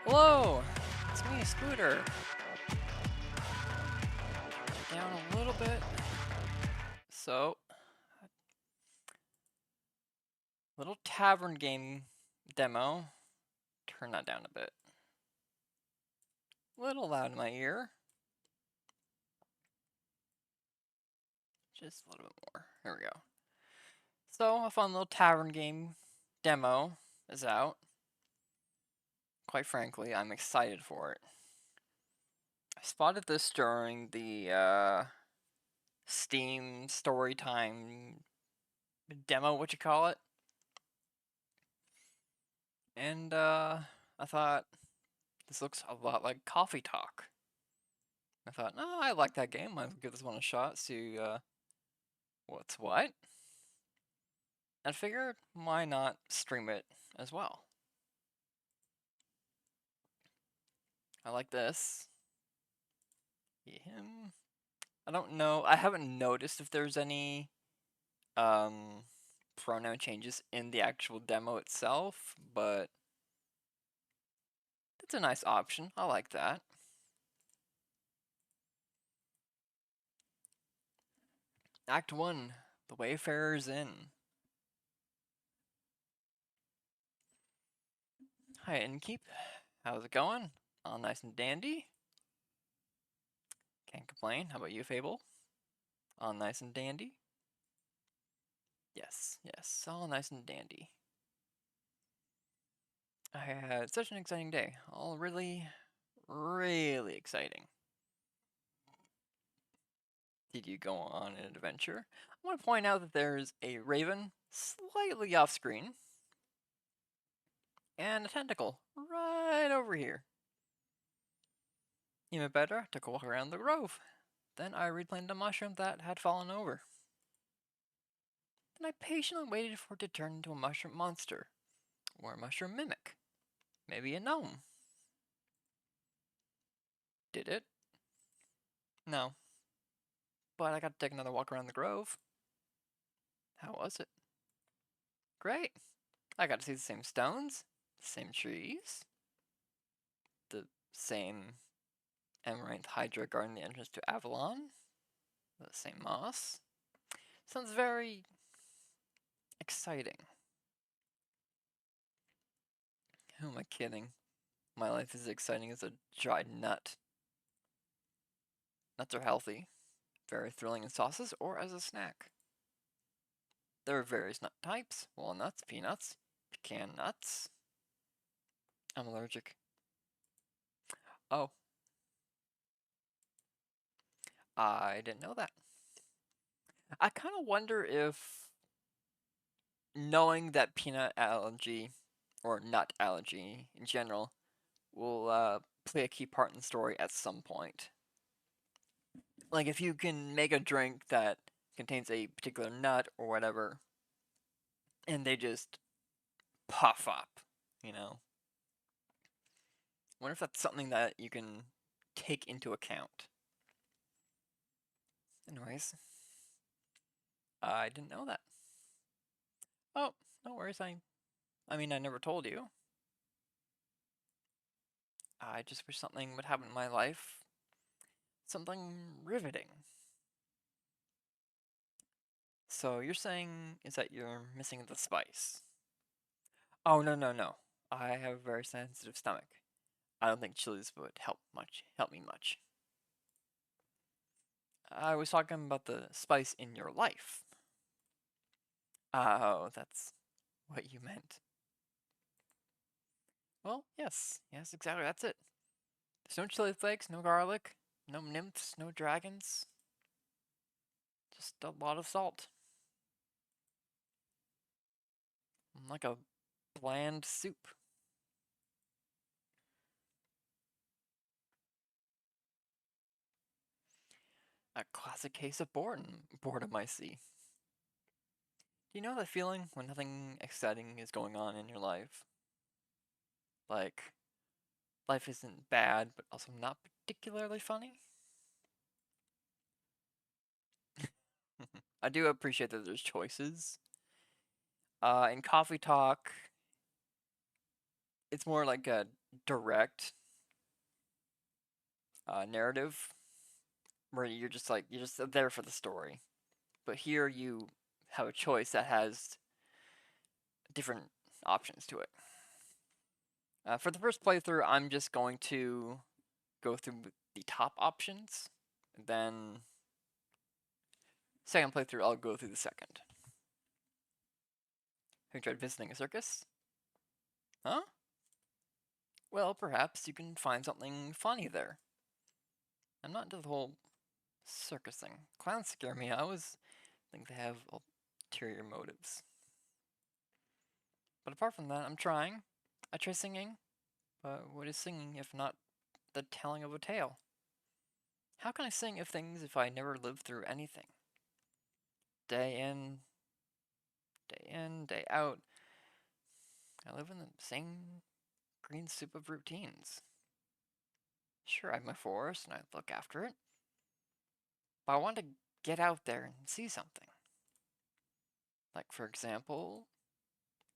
Hello! It's me, Scooter. Down a little bit. So, little tavern game demo. Turn that down a bit. Little loud in my ear. Just a little bit more. Here we go. So, a fun little tavern game demo is out. Quite frankly, I'm excited for it. I spotted this during the Steam Storytime demo, what you call it. And I thought, this looks a lot like Coffee Talk. I thought, oh, I like that game. I'll give this one a shot, see what's what. And figured, why not stream it as well? I like this. Him. I don't know. I haven't noticed if there's any pronoun changes in the actual demo itself, but it's a nice option. I like that. Act 1, The Wayfarer's Inn. Hi, Innkeep. How's it going? All nice and dandy? Can't complain. How about you, Fable? All nice and dandy? Yes, yes, all nice and dandy. I had such an exciting day. All really, really exciting. Did you go on an adventure? I want to point out that there's a raven slightly off screen and a tentacle right over here. Even better, took a walk around the grove. Then I replanted a mushroom that had fallen over. Then I patiently waited for it to turn into a mushroom monster, or a mushroom mimic, maybe a gnome. Did it? No. But I got to take another walk around the grove. How was it? Great. I got to see the same stones, the same trees, the same Amaranth Hydra guarding the entrance to Avalon, the same moss. Sounds very exciting. Who am I kidding? My life is as exciting as a dried nut. Nuts are healthy, very thrilling in sauces or as a snack. There are various nut types: walnuts, peanuts, pecan nuts. I'm allergic. Oh, I didn't know that. I kind of wonder if knowing that peanut allergy, or nut allergy in general, will play a key part in the story at some point. Like if you can make a drink that contains a particular nut or whatever, and they just puff up, you know. I wonder if that's something that you can take into account. Anyways, I didn't know that. Oh, no worries. I mean, I never told you. I just wish something would happen in my life. Something riveting. So you're saying is that you're missing the spice? Oh, no, no, no. I have a very sensitive stomach. I don't think chilies would help me much. I was talking about the spice in your life. Oh, that's what you meant. Well, yes, yes, exactly, that's it. There's no chili flakes, no garlic, no nymphs, no dragons. Just a lot of salt. Like a bland soup. A classic case of boredom I see. Do you know that feeling when nothing exciting is going on in your life? Like, life isn't bad, but also not particularly funny? I do appreciate that there's choices. In Coffee Talk, it's more like a direct narrative where you're just there for the story. But here you have a choice that has different options to it. For the first playthrough, I'm just going to go through the top options. Then, second playthrough, I'll go through the second. Have you tried visiting a circus? Huh? Well, perhaps you can find something funny there. I'm not into the whole circus thing. Clowns scare me. I always think they have ulterior motives. But apart from that, I'm trying. I try singing, but what is singing if not the telling of a tale? How can I sing of things if I never lived through anything? Day in, day in, day out, I live in the same green soup of routines. Sure, I have my forest and I look after it, but I want to get out there and see something. Like, for example,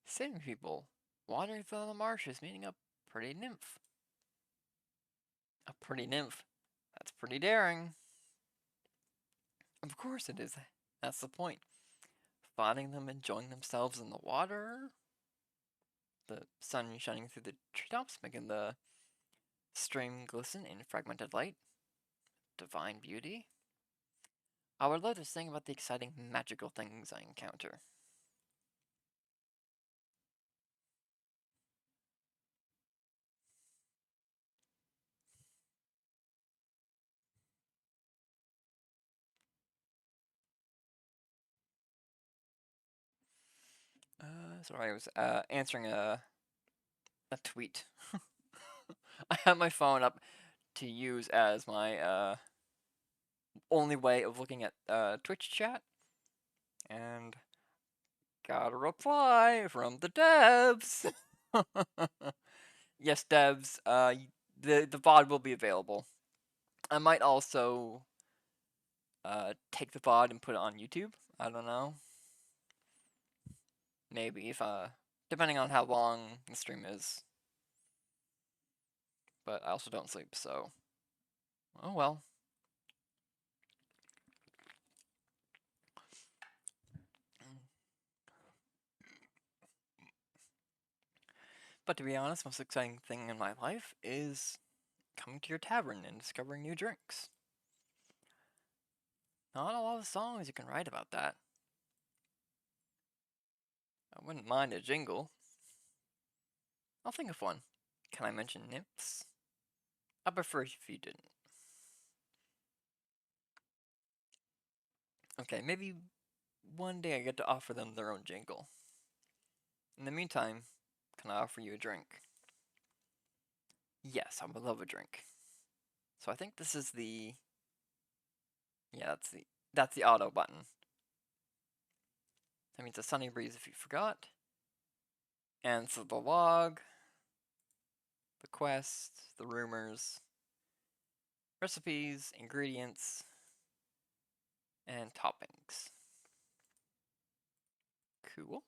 saving people, wandering through the marshes, meeting a pretty nymph. A pretty nymph. That's pretty daring. Of course it is. That's the point. Finding them enjoying themselves in the water, the sun shining through the treetops, making the stream glisten in fragmented light. Divine beauty. I would love to sing about the exciting magical things I encounter. Sorry, I was answering a tweet. I have my phone up to use as my only way of looking at Twitch chat, and got a reply from the devs. Yes, devs. The VOD will be available. I might also take the VOD and put it on YouTube. I don't know. Maybe if depending on how long the stream is. But I also don't sleep, so oh well. But to be honest, most exciting thing in my life is coming to your tavern and discovering new drinks. Not a lot of songs you can write about that. I wouldn't mind a jingle. I'll think of one. Can I mention nymphs? I'd prefer if you didn't. Okay, maybe one day I get to offer them their own jingle. In the meantime, can I offer you a drink? Yes, I would love a drink. So I think this is the... Yeah, that's the auto button. That means a sunny breeze if you forgot. Answer the log, the quest, the rumors, recipes, ingredients, and toppings. Cool.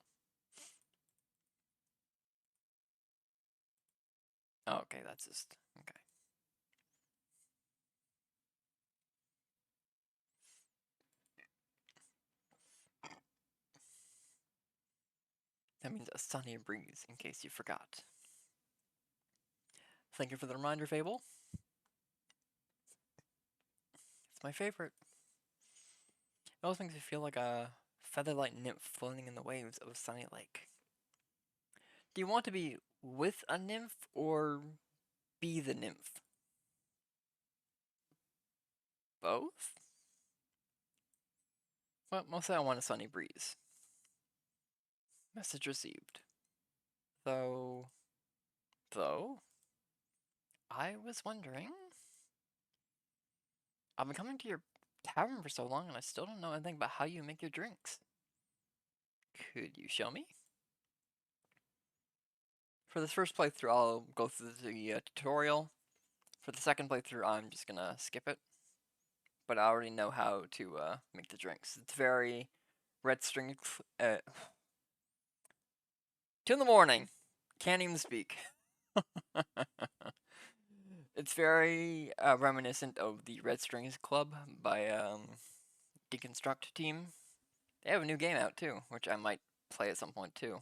Oh, okay, that's just... Okay. That means a sunny breeze, in case you forgot. Thank you for the reminder, Fable. It's my favorite. It always makes me feel like a featherlight nymph floating in the waves of a sunny lake. Do you want to be with a nymph or be the nymph? Both? Well, mostly I want a sunny breeze. Message received. Though, I was wondering. I've been coming to your tavern for so long and I still don't know anything about how you make your drinks. Could you show me? For this first playthrough, I'll go through the tutorial. For the second playthrough, I'm just gonna skip it. But I already know how to make the drinks. It's very red string. 2 in the morning. Can't even speak. It's very reminiscent of the Red Strings Club by Deconstruct team. They have a new game out too, which I might play at some point too.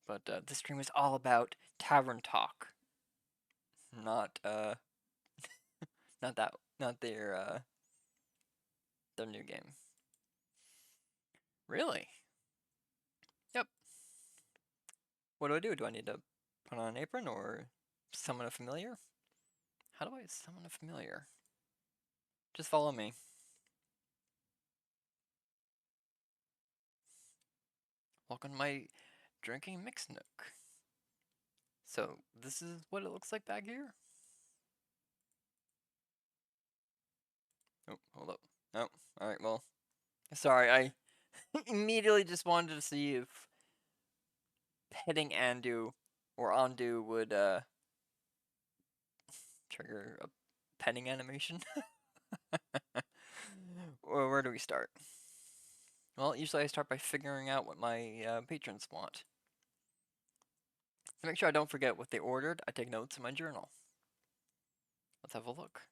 But this stream is all about Tavern talk, not not that, not their new game. Really? Yep. What do I do? Do I need to put on an apron or summon a familiar? How do I summon a familiar? Just follow me. Welcome to my drinking mix nook. So this is what it looks like back here? Oh, hold up. No. Alright, well. Sorry, I immediately just wanted to see if hitting Andu or undo would trigger a petting animation. Or where do we start? Well, usually I start by figuring out what my patrons want. To make sure I don't forget what they ordered, I take notes in my journal. Let's have a look.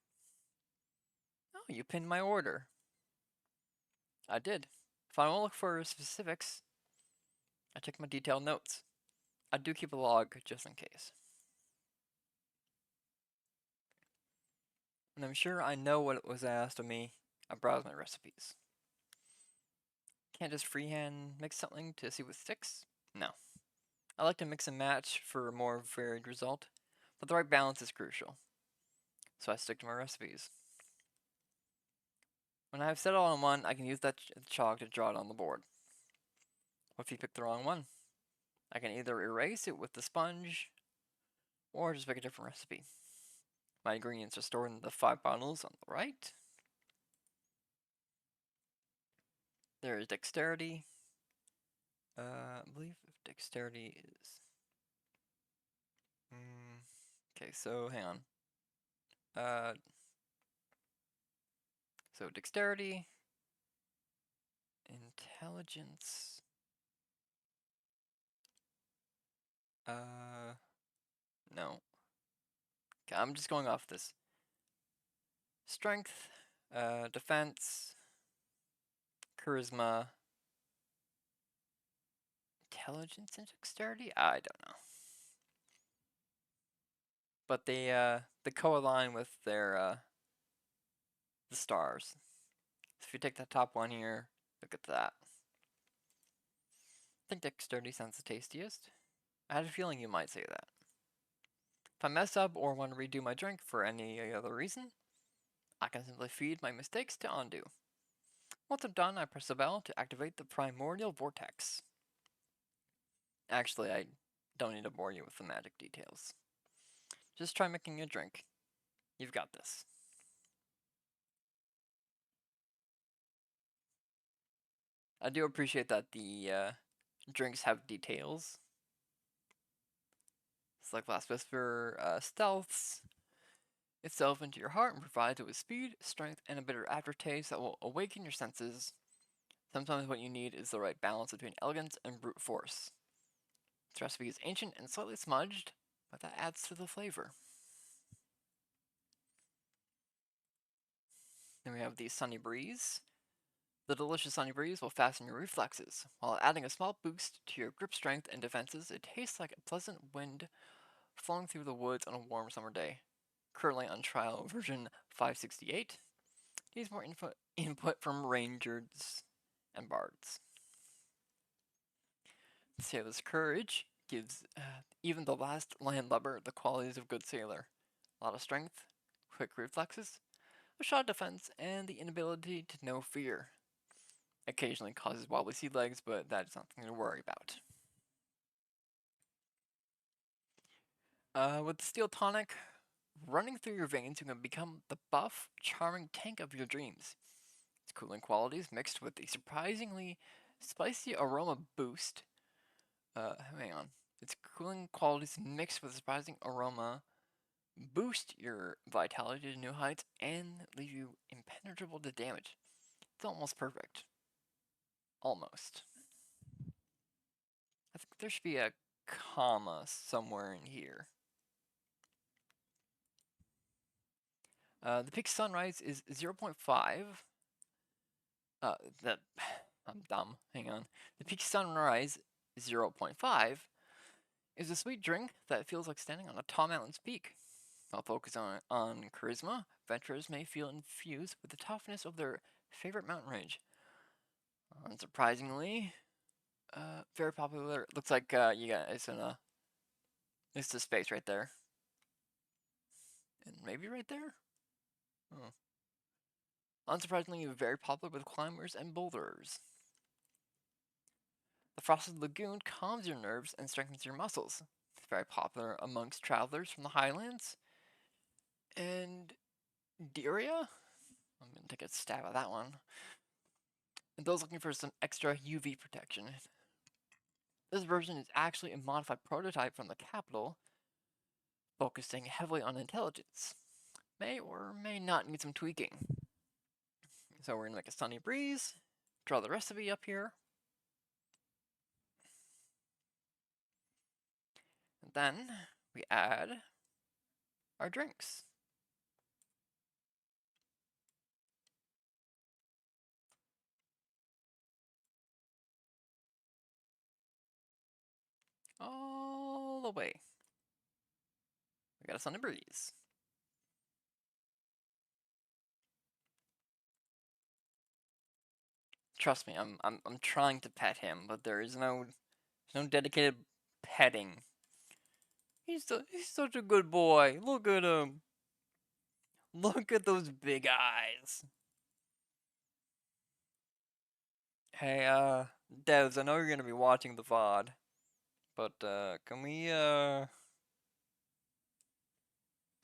Oh, you pinned my order. I did. If I want to look for specifics, I check my detailed notes. I do keep a log just in case. When I'm sure I know what was asked of me, I browse my recipes. Can't just freehand mix something to see what sticks? No. I like to mix and match for a more varied result, but the right balance is crucial. So I stick to my recipes. When I have set it all in one, I can use that chalk to draw it on the board. What if you pick the wrong one? I can either erase it with the sponge, or just pick a different recipe. My ingredients are stored in the 5 bottles on the right. There is dexterity. I believe dexterity is... okay, so hang on. So dexterity, intelligence, no. Okay, I'm just going off this. Strength, defense, charisma, intelligence and dexterity? I don't know. But they co-align with their the stars. So if you take the top one here, look at that. I think dexterity sounds the tastiest. I had a feeling you might say that. If I mess up or want to redo my drink for any other reason, I can simply feed my mistakes to undo. Once I'm done, I press the bell to activate the primordial vortex. Actually, I don't need to bore you with the magic details. Just try making a drink. You've got this. I do appreciate that the drinks have details. It's like Last Whisper stealths itself into your heart and provides it with speed, strength, and a bitter aftertaste that will awaken your senses. Sometimes what you need is the right balance between elegance and brute force. This recipe is ancient and slightly smudged, but that adds to the flavor. Then we have the Sunny Breeze. The delicious Sunny Breeze will fasten your reflexes. While adding a small boost to your grip strength and defenses, it tastes like a pleasant wind flowing through the woods on a warm summer day. Currently on trial version 568. Needs more input from rangers and bards. Sailor's Courage gives even the last landlubber the qualities of good sailor. A lot of strength, quick reflexes, a shot defense, and the inability to know fear. Occasionally causes wobbly sea legs, but that is nothing to worry about. With the Steel Tonic, running through your veins, you can become the buff, charming tank of your dreams. Its cooling qualities mixed with a surprisingly spicy aroma boost. Hang on. Its cooling qualities mixed with a surprising aroma boost your vitality to new heights and leave you impenetrable to damage. It's almost perfect. Almost. I think there should be a comma somewhere in here. The peak sunrise is 0.5. Uh, that I'm dumb. Hang on. The peak sunrise 0.5 is a sweet drink that feels like standing on a tall mountain's peak. While focused on charisma, adventurers may feel infused with the toughness of their favorite mountain range. Unsurprisingly, very popular. Looks like you guys in a. It's the space right there, and maybe right there. Oh. Unsurprisingly, very popular with climbers and boulders. The frosted lagoon calms your nerves and strengthens your muscles. It's very popular amongst travelers from the highlands and Diria. I'm gonna take a stab at that one. And those looking for some extra UV protection. This version is actually a modified prototype from the capital, focusing heavily on intelligence. May or may not need some tweaking. So we're gonna make a sunny breeze, draw the recipe up here. And then we add our drinks. All the way. We got a sunny breeze. Trust me, I'm trying to pet him, but there's no dedicated petting. He's such a good boy. Look at him. Look at those big eyes. Hey, Devs, I know you're gonna be watching the VOD, but can we I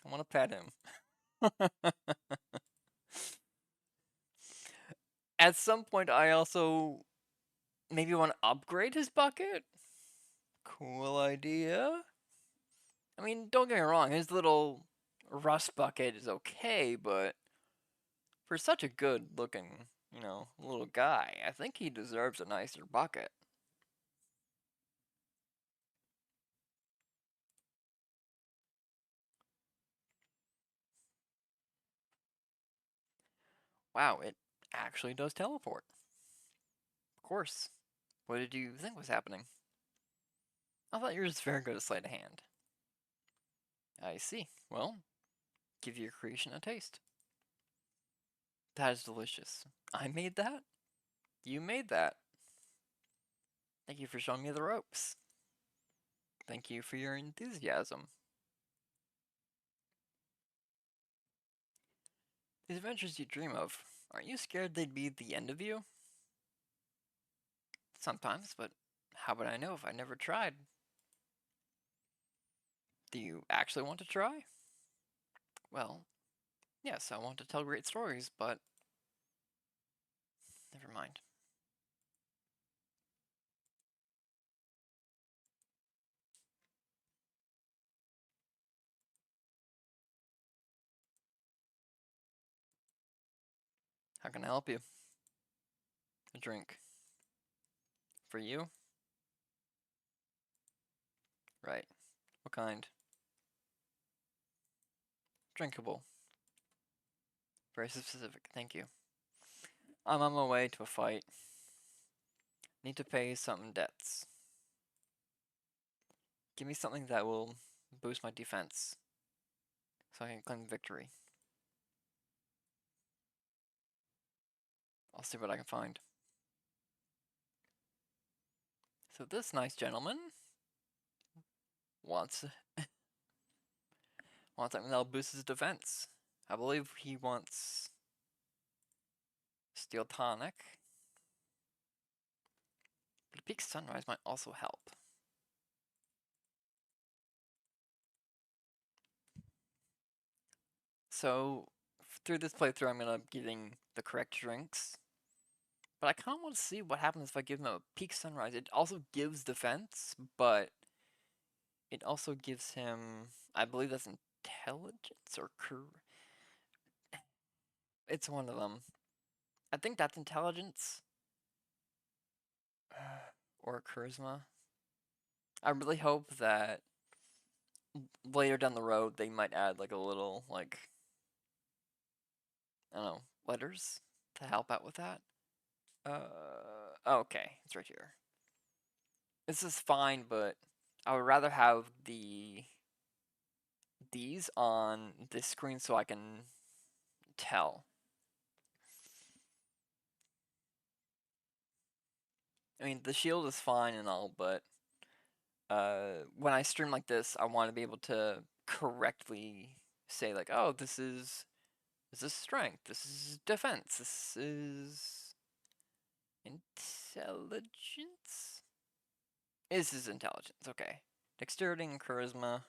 wanna pet him. At some point I also maybe wanna upgrade his bucket? Cool idea. I mean, don't get me wrong, his little rust bucket is okay, but for such a good looking, little guy, I think he deserves a nicer bucket. Wow, it actually does teleport. Of course. What did you think was happening? I thought you were just very good at sleight of hand. I see. Well, give your creation a taste. That is delicious. I made that? You made that. Thank you for showing me the ropes. Thank you for your enthusiasm. These adventures you dream of, aren't you scared they'd be the end of you? Sometimes, but how would I know if I never tried? Do you actually want to try? Well, yes, I want to tell great stories, but never mind. How can I help you? A drink. For you? Right. What kind? Drinkable. Very specific, thank you. I'm on my way to a fight. Need to pay some debts. Give me something that will boost my defense, so I can claim victory. I'll see what I can find. So this nice gentleman wants something that'll boost his defense. I believe he wants steel tonic. But a peak sunrise might also help. So through this playthrough, I'm gonna be getting the correct drinks. But I kind of want to see what happens if I give him a peak sunrise. It also gives defense, but it also gives him, I believe that's intelligence or it's one of them. I think that's intelligence or charisma. I really hope that later down the road they might add like a little like I don't know, letters to help out with that. Okay, it's right here. This is fine, but I would rather have these on this screen so I can tell. I mean, the shield is fine and all, but when I stream like this, I want to be able to correctly say like, oh, this is strength, this is defense, this is intelligence. This is intelligence. Okay, dexterity and charisma.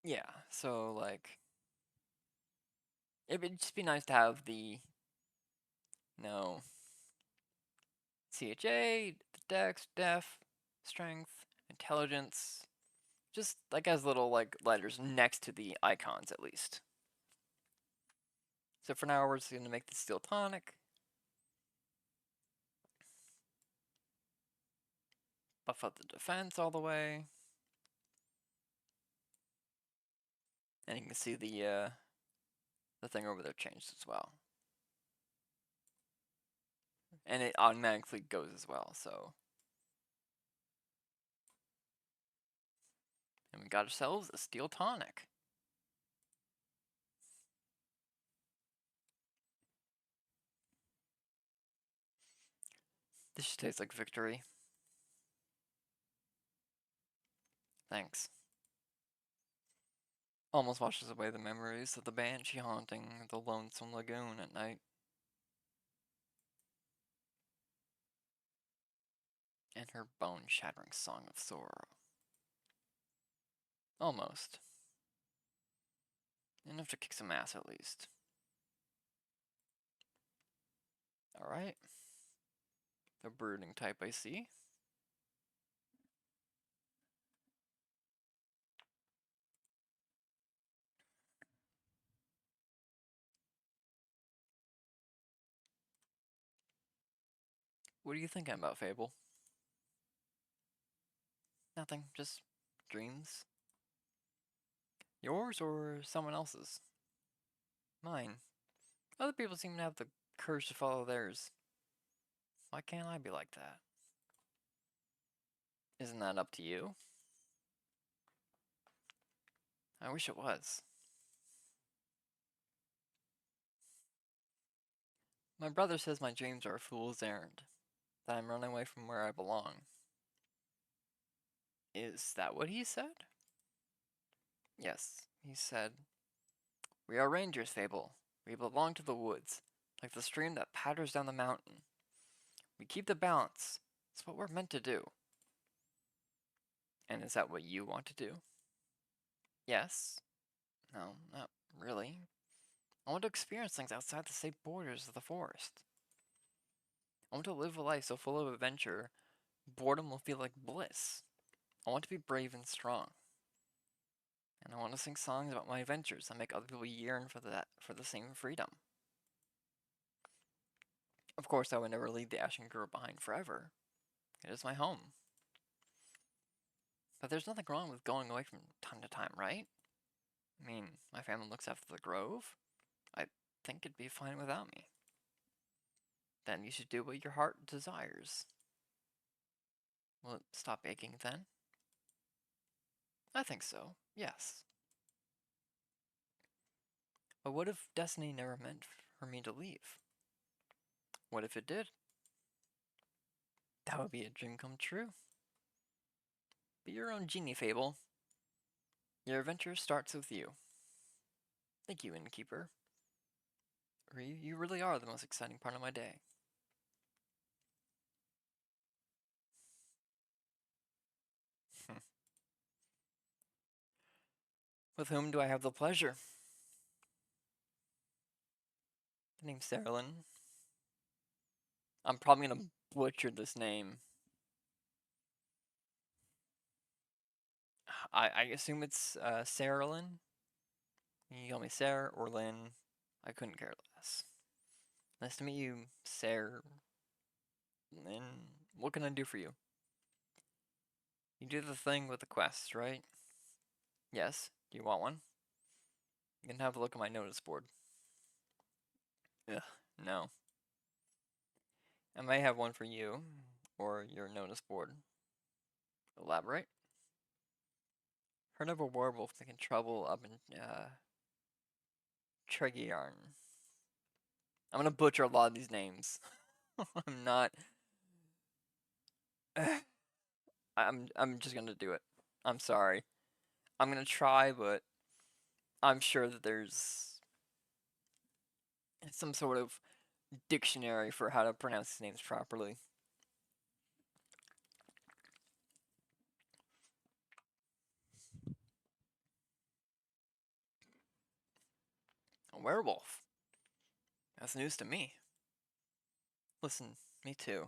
Yeah, so like it would just be nice to have the no CHA, dex, def, strength, intelligence, just like as little like letters next to the icons at least. So for now we're just gonna make the steel tonic. Buff up the defense all the way. And you can see the thing over there changed as well. And it automatically goes as well, so. And we got ourselves a steel tonic. This just tastes like victory. Thanks. Almost washes away the memories of the banshee haunting the lonesome lagoon at night. And her bone-shattering song of sorrow. Almost. Enough to kick some ass at least. Alright. The brooding type I see. What are you thinking about, Fable? Nothing, just dreams. Yours or someone else's? Mine. Other people seem to have the courage to follow theirs. Why can't I be like that? Isn't that up to you? I wish it was. My brother says my dreams are a fool's errand, that I'm running away from where I belong. Is that what he said? Yes, he said, we are rangers, Fable. We belong to the woods, like the stream that patters down the mountain. We keep the balance. It's what we're meant to do. And is that what you want to do? Yes. No, not really. I want to experience things outside the safe borders of the forest. I want to live a life so full of adventure, boredom will feel like bliss. I want to be brave and strong. And I want to sing songs about my adventures that make other people yearn for the same freedom. Of course, I would never leave the Ashen Grove behind forever. It is my home. But there's nothing wrong with going away from time to time, right? I mean, my family looks after the grove. I think it'd be fine without me. Then you should do what your heart desires. Will it stop aching then? I think so, yes. But what if destiny never meant for me to leave? What if it did? That would be a dream come true. Be your own genie, Fable. Your adventure starts with you. Thank you, innkeeper. You really are the most exciting part of my day. With whom do I have the pleasure? The name's Saralyn. I'm probably gonna butcher this name. I assume it's Saralyn. You can call me Sarah or Lynn. I couldn't care less. Nice to meet you, Sarah. And what can I do for you? You do the thing with the quest, right? Yes. Do you want one? You can have a look at my notice board. Ugh, no. I may have one for you, or your notice board. Elaborate. Heard of a werewolf that can travel up in, Tregiarn. I'm gonna butcher a lot of these names. I'm not. I'm just gonna do it. I'm sorry. I'm gonna try, but I'm sure that there's some sort of dictionary for how to pronounce these names properly. A werewolf. That's news to me. Listen, me too.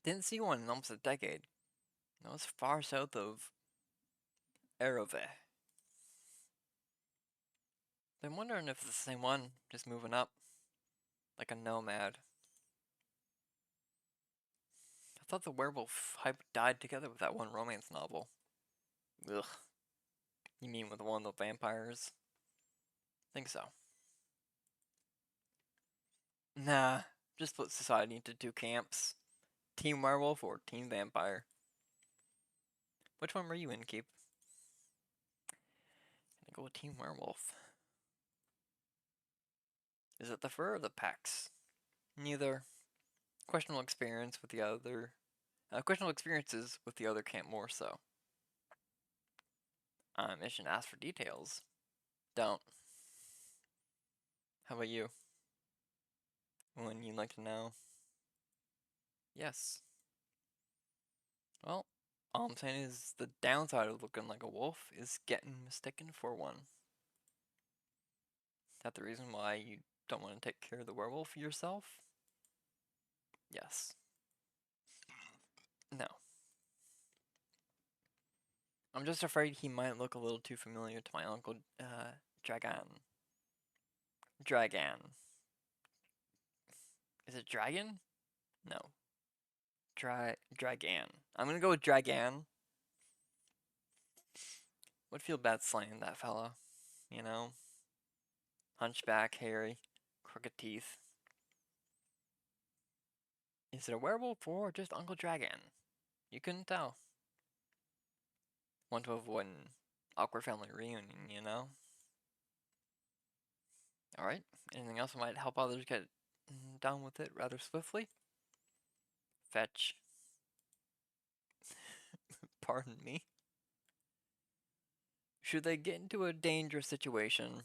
Didn't see one in almost a decade. That was far south of Erove. I'm wondering if it's the same one, just moving up. Like a nomad. I thought the werewolf hype died together with that one romance novel. Ugh. You mean with one of the vampires? Think so. Nah, just put society into two camps. Team werewolf or team vampire. Which one were you in, Keep? Gonna go with team werewolf. Is it the fur or the pecs? Neither. Questionable experience with the other. Questionable experiences with the other camp more so. Mission ask for details. Don't. How about you? When you'd like to know? Yes. Well, all I'm saying is the downside of looking like a wolf is getting mistaken for one. Is that the reason why you don't want to take care of the werewolf yourself? Yes. No. I'm just afraid he might look a little too familiar to my uncle, Dragan. Dragan. Is it dragon? No. Dragan. I'm gonna go with Dragan. Would feel bad slaying that fella, you know? Hunchback, hairy, crooked teeth. Is it a werewolf or just Uncle Dragan? You couldn't tell. Want to avoid an awkward family reunion, you know? Alright, anything else that might help others get done with it rather swiftly? Fetch. Pardon me. Should they get into a dangerous situation,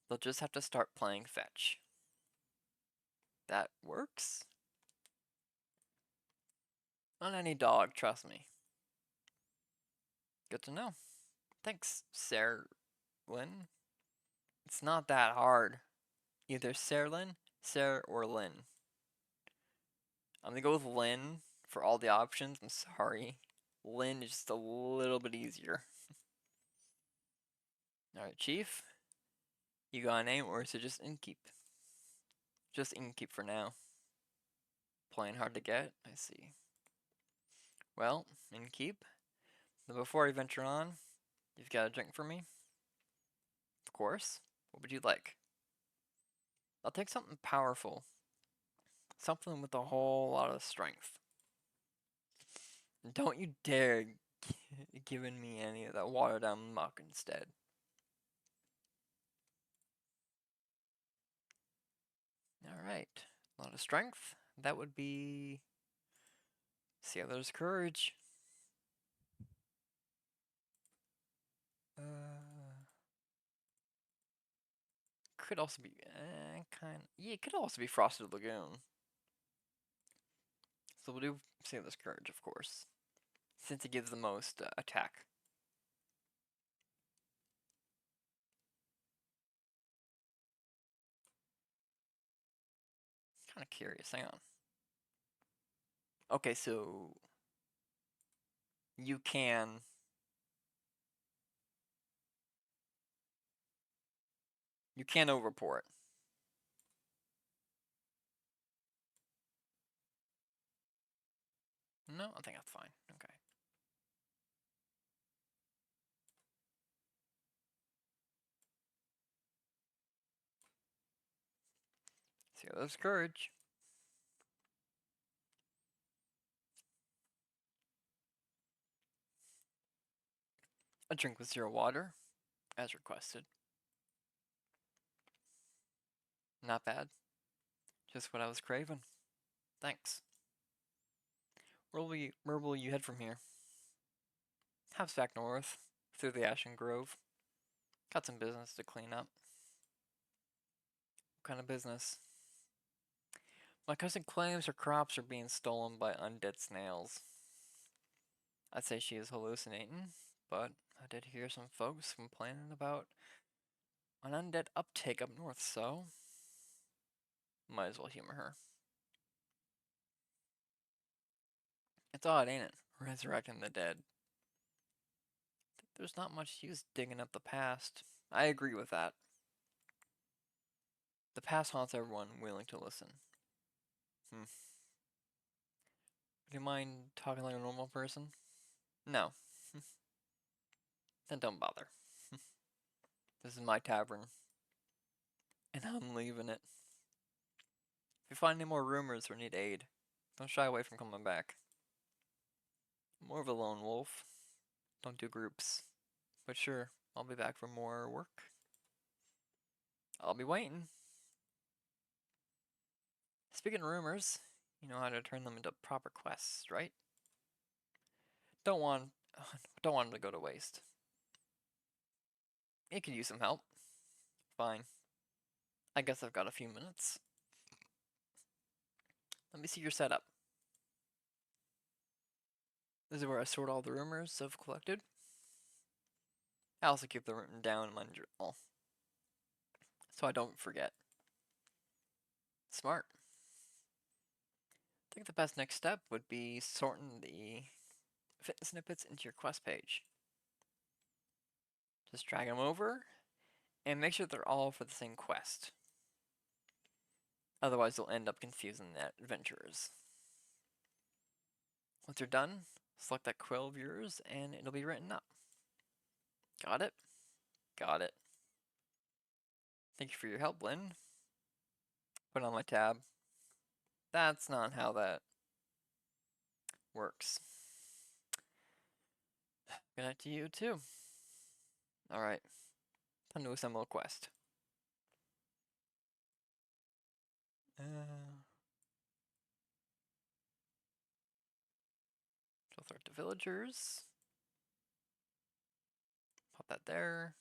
they'll just have to start playing fetch. That works? On any dog, trust me. Good to know. Thanks, Sarah Lynn. It's not that hard. Either Sarah Lynn, Sarah, or Lynn. I'm gonna go with Lynn for all the options. I'm sorry. Lynn is just a little bit easier. Alright, Chief. You got a name or is it just Innkeep? Just Innkeep for now. Playing hard to get? I see. Well, Innkeep. But before I venture on, you've got a drink for me? Of course. What would you like? I'll take something powerful. Something with a whole lot of strength. Don't you dare giving me any of that watered down muck instead. Alright. A lot of strength. That would be Sailor's Courage. Could also be yeah, it could also be Frosted Lagoon. So we'll do Sailor's Courage, of course, since it gives the most attack. Kind of curious. Hang on. Okay, so you can. You can overport. No, I think that's fine. Okay. Sailor's courage. A drink with 0 water, as requested. Not bad. Just what I was craving. Thanks. Where will you head from here? House back north, through the Ashen Grove. Got some business to clean up. What kind of business? My cousin claims her crops are being stolen by undead snails. I'd say she is hallucinating, but I did hear some folks complaining about an undead uptake up north, so might as well humor her. It's odd, ain't it? Resurrecting the dead. There's not much use digging up the past. I agree with that. The past haunts everyone willing to listen. Hmm. Do you mind talking like a normal person? No. Then don't bother. This is my tavern, and I'm leaving it. If you find any more rumors or need aid, don't shy away from coming back. I'm more of a lone wolf. Don't do groups. But sure, I'll be back for more work. I'll be waiting. Speaking of rumors, you know how to turn them into proper quests, right? Don't want don't want them to go to waste. You could use some help. Fine. I guess I've got a few minutes. Let me see your setup. This is where I sort all the rumors I've collected. I also keep them written down in my journal, so I don't forget. Smart. I think the best next step would be sorting the fit snippets into your quest page. Just drag them over, and make sure they're all for the same quest. Otherwise, you'll end up confusing the adventurers. Once you're done, select that quill of yours, and it'll be written up. Got it? Got it. Thank you for your help, Lynn. Put on my tab. That's not how that works. Good night to you, too. Alright. Time to assemble a quest. Filter to villagers. Pop that there.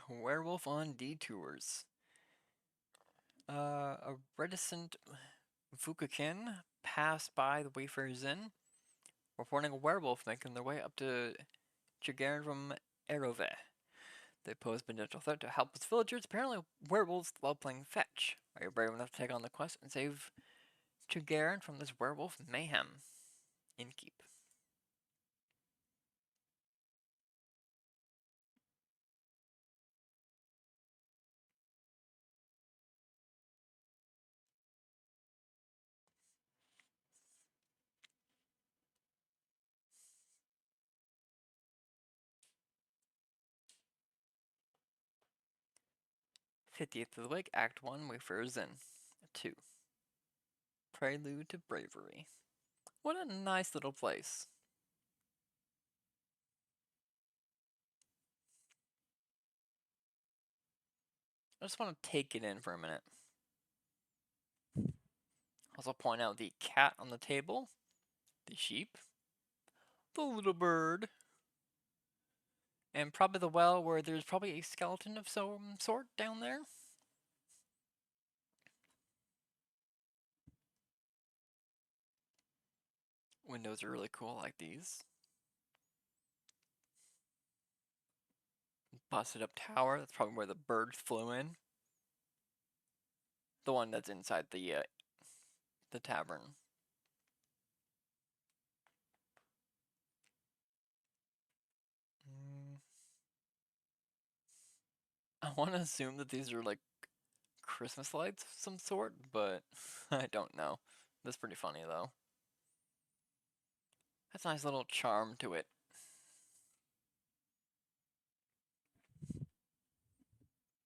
Werewolf on detours. A reticent Fukakin passed by the Wayfarer's Inn, reporting a werewolf making their way up to Chigarin from Erove. They pose potential threat to helpless villagers. Apparently, werewolves love playing fetch. Are you brave enough to take on the quest and save Chigarin from this werewolf mayhem? Innkeep. '50th of the Week, Act 1, Wayfarer's Inn. 2. Prelude to Bravery. What a nice little place. I just want to take it in for a minute. Also point out the cat on the table, the sheep, the little bird, and probably the well where there's probably a skeleton of some sort down there. Windows are really cool like these. Busted up tower, that's probably where the bird flew in. The one that's inside the tavern. I want to assume that these are like Christmas lights of some sort, but I don't know. That's pretty funny though. That's a nice little charm to it.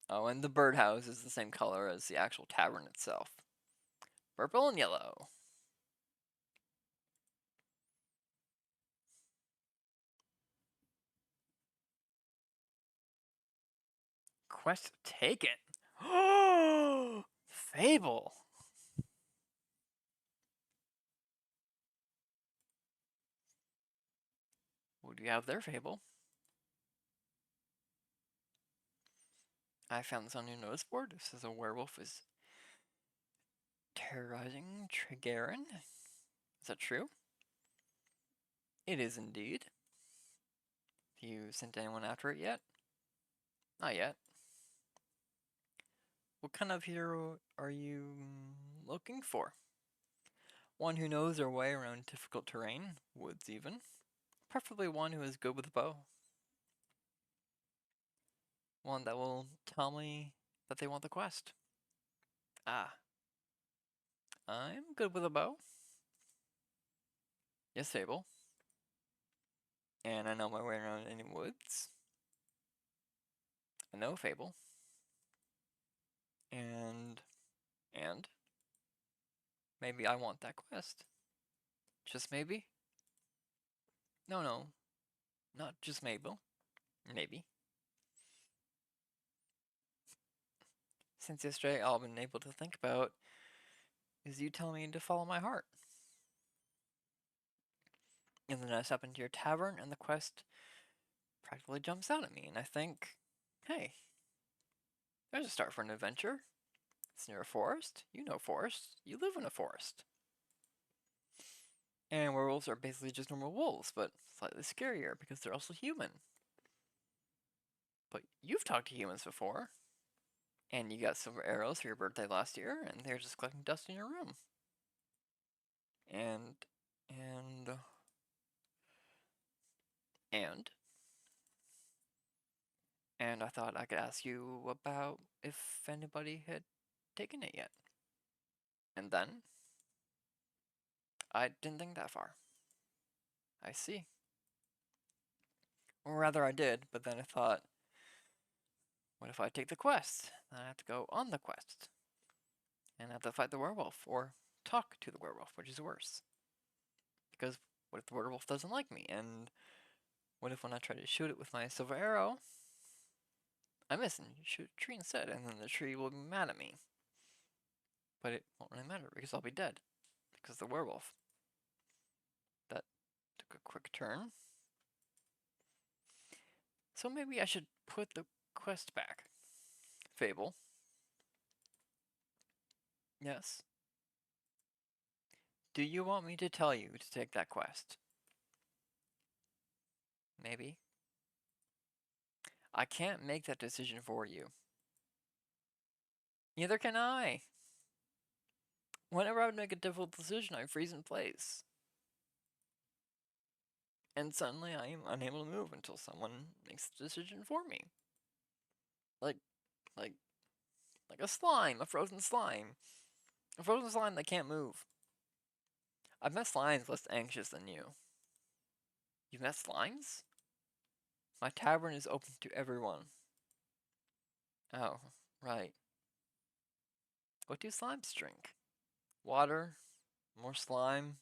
Oh, and the birdhouse is the same color as the actual tavern itself. Purple and yellow. Quest taken. Fable. What do you have there, Fable? I found this on your notice board. It says a werewolf is terrorizing Trigarin. Is that true? It is indeed. Have you sent anyone after it yet? Not yet. What kind of hero are you looking for? One who knows their way around difficult terrain, woods even. Preferably one who is good with a bow. One that will tell me that they want the quest. Ah, I'm good with a bow. Yes, Fable. And I know my way around any woods. I know Fable. And maybe I want that quest. Just maybe? No, not just maybe. Maybe. Since yesterday, all I've been able to think about is you telling me to follow my heart. And then I step into your tavern, and the quest practically jumps out at me, and I think, hey, there's a start for an adventure. It's near a forest. You know forests. You live in a forest. And werewolves are basically just normal wolves, but slightly scarier because they're also human. But you've talked to humans before. And you got silver arrows for your birthday last year, and they're just collecting dust in your room. And, and, and, and I thought I could ask you about if anybody had taken it yet. And then, I didn't think that far. I see. Or rather, I did, but then I thought, what if I take the quest? Then I have to go on the quest. And I have to fight the werewolf, or talk to the werewolf, which is worse. Because what if the werewolf doesn't like me? And what if when I try to shoot it with my silver arrow, I miss and shoot a tree instead, and then the tree will be mad at me. But it won't really matter because I'll be dead. Because the werewolf. That took a quick turn. So maybe I should put the quest back. Fable. Yes. Do you want me to tell you to take that quest? Maybe. I can't make that decision for you. Neither can I. Whenever I would make a difficult decision, I freeze in place. And suddenly I am unable to move until someone makes the decision for me. Like, like, like a slime, a frozen slime. A frozen slime that can't move. I've met slimes less anxious than you. You've met slimes? My tavern is open to everyone. Oh, right. What do slimes drink? Water? More slime?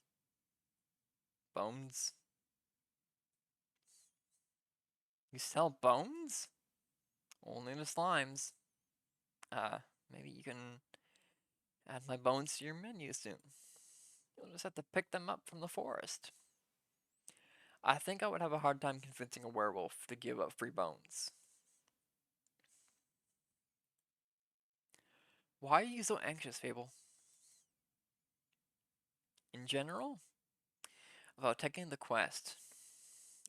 Bones? You sell bones? Only to slimes. Maybe you can add my bones to your menu soon. You'll just have to pick them up from the forest. I think I would have a hard time convincing a werewolf to give up free bones. Why are you so anxious, Fable? In general? About taking the quest.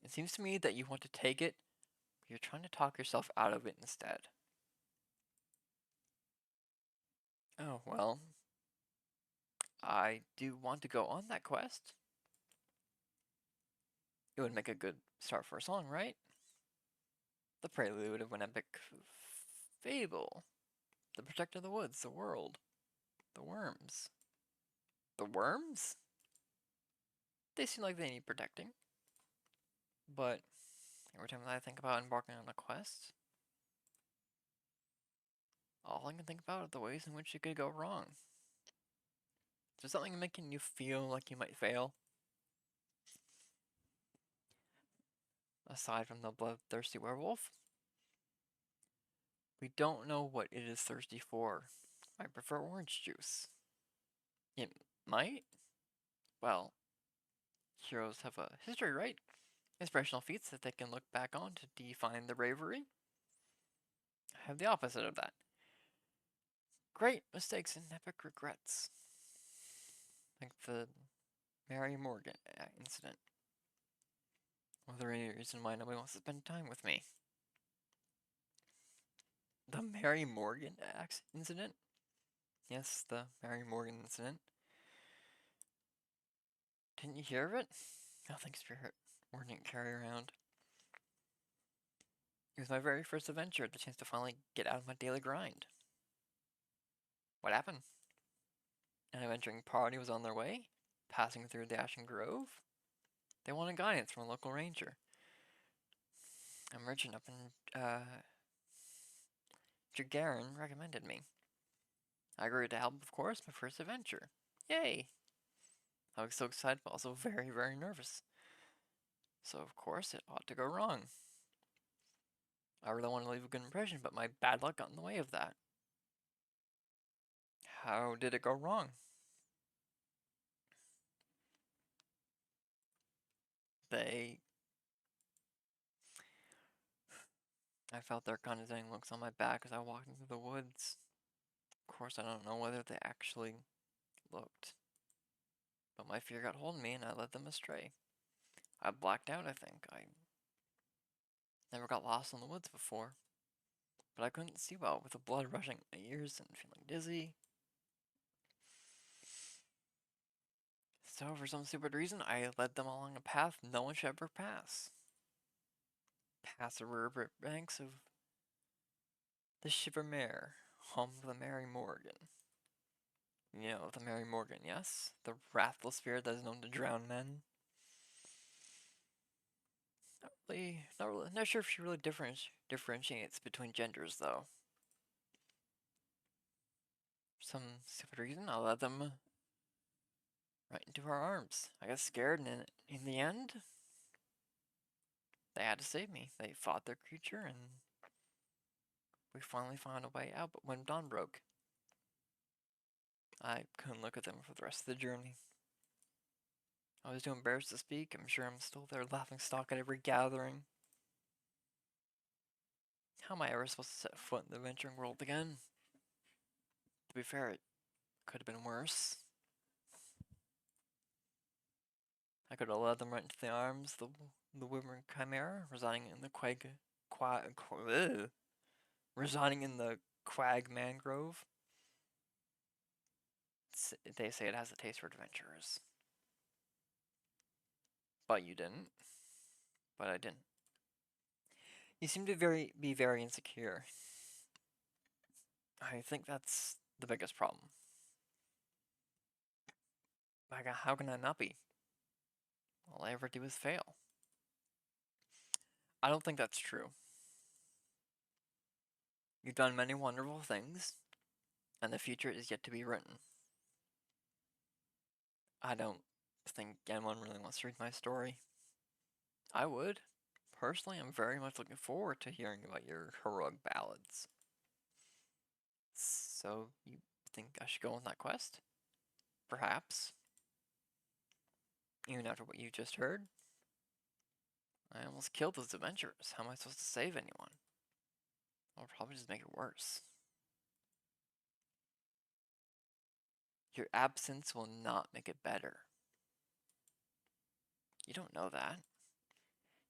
It seems to me that you want to take it, but you're trying to talk yourself out of it instead. Oh, well, I do want to go on that quest. It would make a good start for a song, right? The prelude of an epic fable. The protector of the woods, the world, the worms. The worms? They seem like they need protecting. But every time I think about embarking on a quest, all I can think about are the ways in which it could go wrong. Is there something making you feel like you might fail? Aside from the bloodthirsty werewolf? We don't know what it is thirsty for. I prefer orange juice. It might? Well, heroes have a history, right? Inspirational feats that they can look back on to define their bravery. I have the opposite of that. Great mistakes and epic regrets. Like the Mary Morgan incident. Was there any reason why nobody wants to spend time with me? The Mary Morgan incident? Yes, the Mary Morgan incident. Didn't you hear of it? Nothing spirit wouldn't carry around. It was my very first adventure, the chance to finally get out of my daily grind. What happened? An adventuring party was on their way, passing through the Ashen Grove. They wanted guidance from a local ranger. A merchant up in Jagarin recommended me. I agreed to help, of course, my first adventure. Yay! I was so excited, but also very, very nervous. So, of course, it ought to go wrong. I really wanted to leave a good impression, but my bad luck got in the way of that. How did it go wrong? I felt their condescending looks on my back as I walked into the woods. Of course, I don't know whether they actually looked. But my fear got hold of me and I led them astray. I blacked out, I think. I never got lost in the woods before. But I couldn't see well with the blood rushing my ears and feeling dizzy. So, for some stupid reason, I led them along a path no one should ever pass. Past the river banks of the Shivermere, home of the Mary Morgan. You know, the Mary Morgan, yes? The wrathful spirit that is known to drown men. Not sure if she really differentiates between genders, though. For some stupid reason, I led them right into her arms. I got scared, and in the end, they had to save me. They fought their creature, and we finally found a way out, but when dawn broke, I couldn't look at them for the rest of the journey. I was too embarrassed to speak. I'm sure I'm still their laughing stock at every gathering. How am I ever supposed to set foot in the adventuring world again? To be fair, it could have been worse. I could have led them right into the arms of the Wyvern Chimera, residing in the residing in the Quag Mangrove. They say it has a taste for adventurers. But you didn't. But I didn't. You seem to be very insecure. I think that's the biggest problem. Like, how can I not be? All I ever do is fail. I don't think that's true. You've done many wonderful things, and the future is yet to be written. I don't think anyone really wants to read my story. I would. Personally, I'm very much looking forward to hearing about your heroic ballads. So, you think I should go on that quest? Perhaps. Even after what you just heard? I almost killed those adventurers. How am I supposed to save anyone? I'll probably just make it worse. Your absence will not make it better. You don't know that.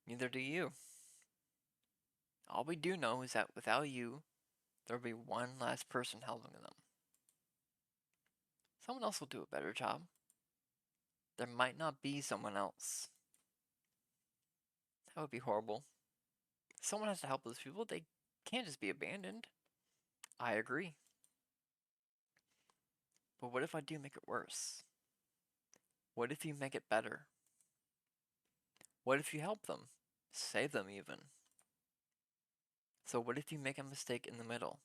Neither do you. All we do know is that without you, there'll be one last person helping them. Someone else will do a better job. There might not be someone else. That would be horrible. Someone has to help those people. They can't just be abandoned. I agree. But what if I do make it worse? What if you make it better? What if you help them? Save them even. So what if you make a mistake in the middle?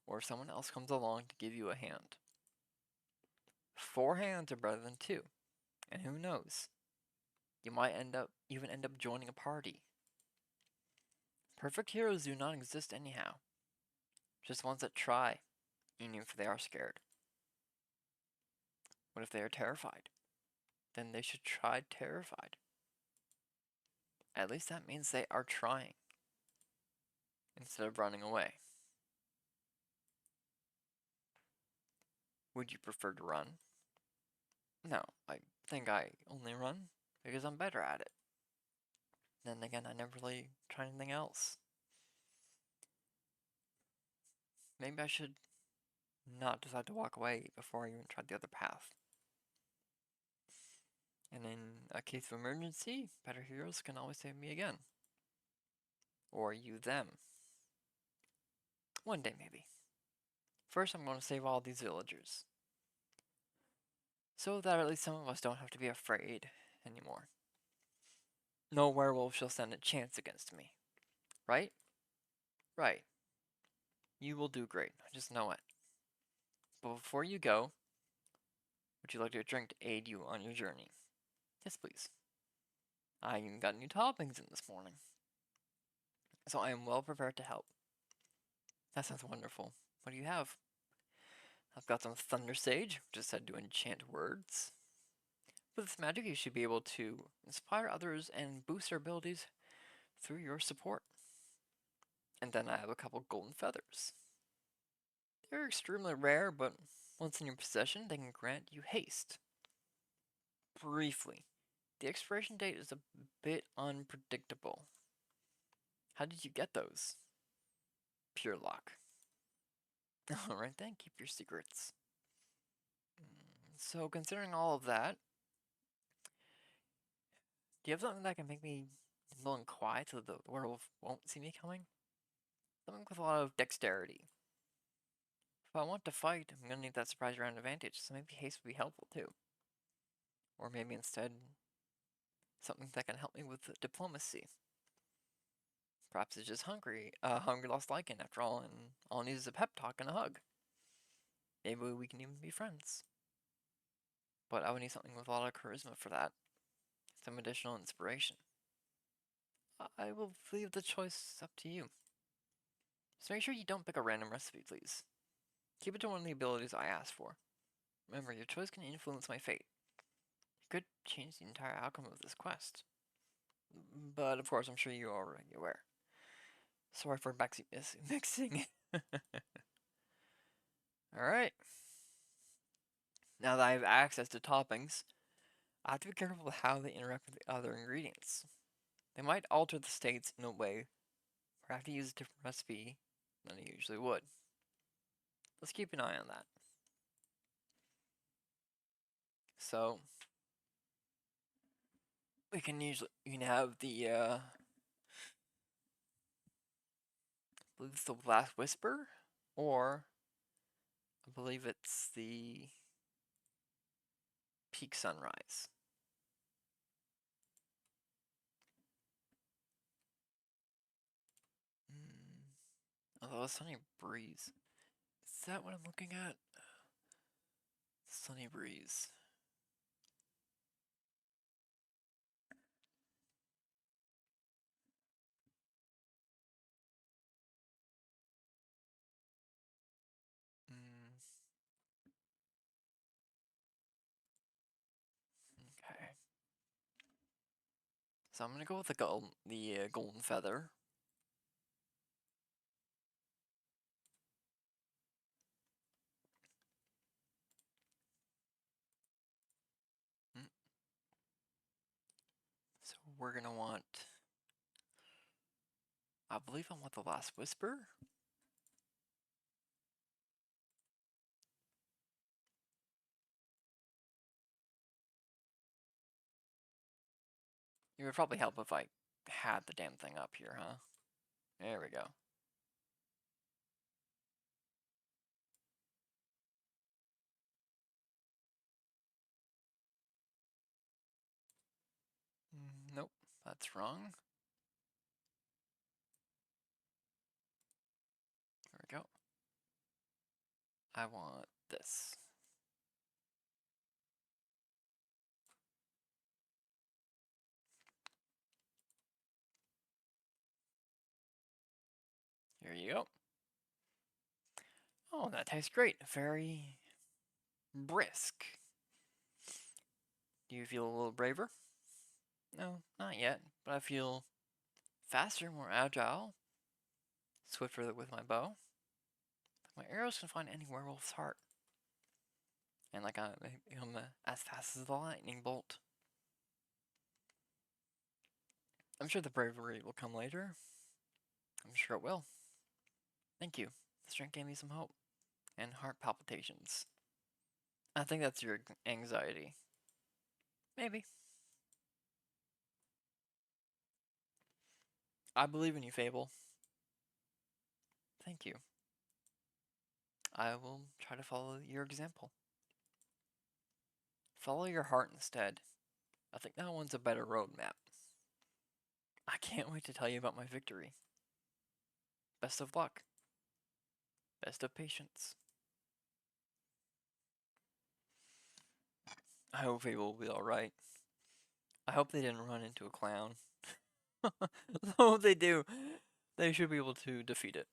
Or someone else comes along to give you a hand? 4 hands are better than 2. And who knows? You might even end up joining a party. Perfect heroes do not exist anyhow. Just ones that try, even if they are scared. What if they are terrified? Then they should try terrified. At least that means they are trying, instead of running away. Would you prefer to run? No, I think I only run because I'm better at it. Then again, I never really tried anything else. Maybe I should not decide to walk away before I even tried the other path. And in a case of emergency, better heroes can always save me again. Or you them. One day, maybe. First, I'm going to save all these villagers. So that at least some of us don't have to be afraid anymore. No werewolf shall stand a chance against me. Right? Right. You will do great. I just know it. But before you go, would you like a drink to aid you on your journey? Yes, please. I even got new toppings in this morning. So I am well prepared to help. That sounds wonderful. What do you have? I've got some Thunder Sage, which is said to enchant words. With this magic, you should be able to inspire others and boost their abilities through your support. And then I have a couple golden feathers. They're extremely rare, but once in your possession, they can grant you haste. Briefly, the expiration date is a bit unpredictable. How did you get those? Pure luck. Alright then, keep your secrets. So, considering all of that, do you have something that can make me nimble and quiet so the werewolf won't see me coming? Something with a lot of dexterity. If I want to fight, I'm gonna need that surprise round advantage, so maybe haste would be helpful too. Or maybe instead, something that can help me with diplomacy. Perhaps it's just hungry lost liking after all, and all it needs is a pep talk and a hug. Maybe we can even be friends. But I would need something with a lot of charisma for that. Some additional inspiration. I will leave the choice up to you. Just make sure you don't pick a random recipe, please. Keep it to one of the abilities I asked for. Remember, your choice can influence my fate. It could change the entire outcome of this quest. But of course, I'm sure you're already aware. Sorry for mixing. Alright. Now that I have access to toppings, I have to be careful with how they interact with the other ingredients. They might alter the states in a way where I have to use a different recipe than I usually would. Let's keep an eye on that. So, we can have the, I believe it's the Last Whisper, or I believe it's the Peak Sunrise. Although a Sunny Breeze. Is that what I'm looking at? Sunny Breeze. Okay. So I'm gonna go with the golden feather. Mm. So we're gonna want, I believe I want the Last Whisper. It would probably help if I had the damn thing up here, huh? There we go. That's wrong. There we go. I want this. Here you go. Oh, that tastes great. Very brisk. Do you feel a little braver? No, not yet, but I feel faster, more agile, swifter with my bow. My arrows can find any werewolf's heart. And like I'm as fast as the lightning bolt. I'm sure the bravery will come later. I'm sure it will. Thank you. This drink gave me some hope. And heart palpitations. I think that's your anxiety. Maybe. I believe in you, Fable. Thank you. I will try to follow your example. Follow your heart instead. I think that one's a better roadmap. I can't wait to tell you about my victory. Best of luck. Best of patience. I hope Fable will be alright. I hope they didn't run into a clown. Though if they do, they should be able to defeat it.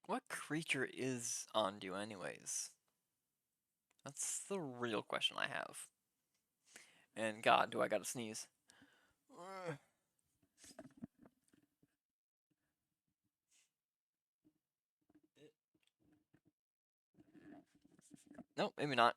What creature is Ondu anyways? That's the real question I have. And God, do I gotta sneeze. Nope, maybe not.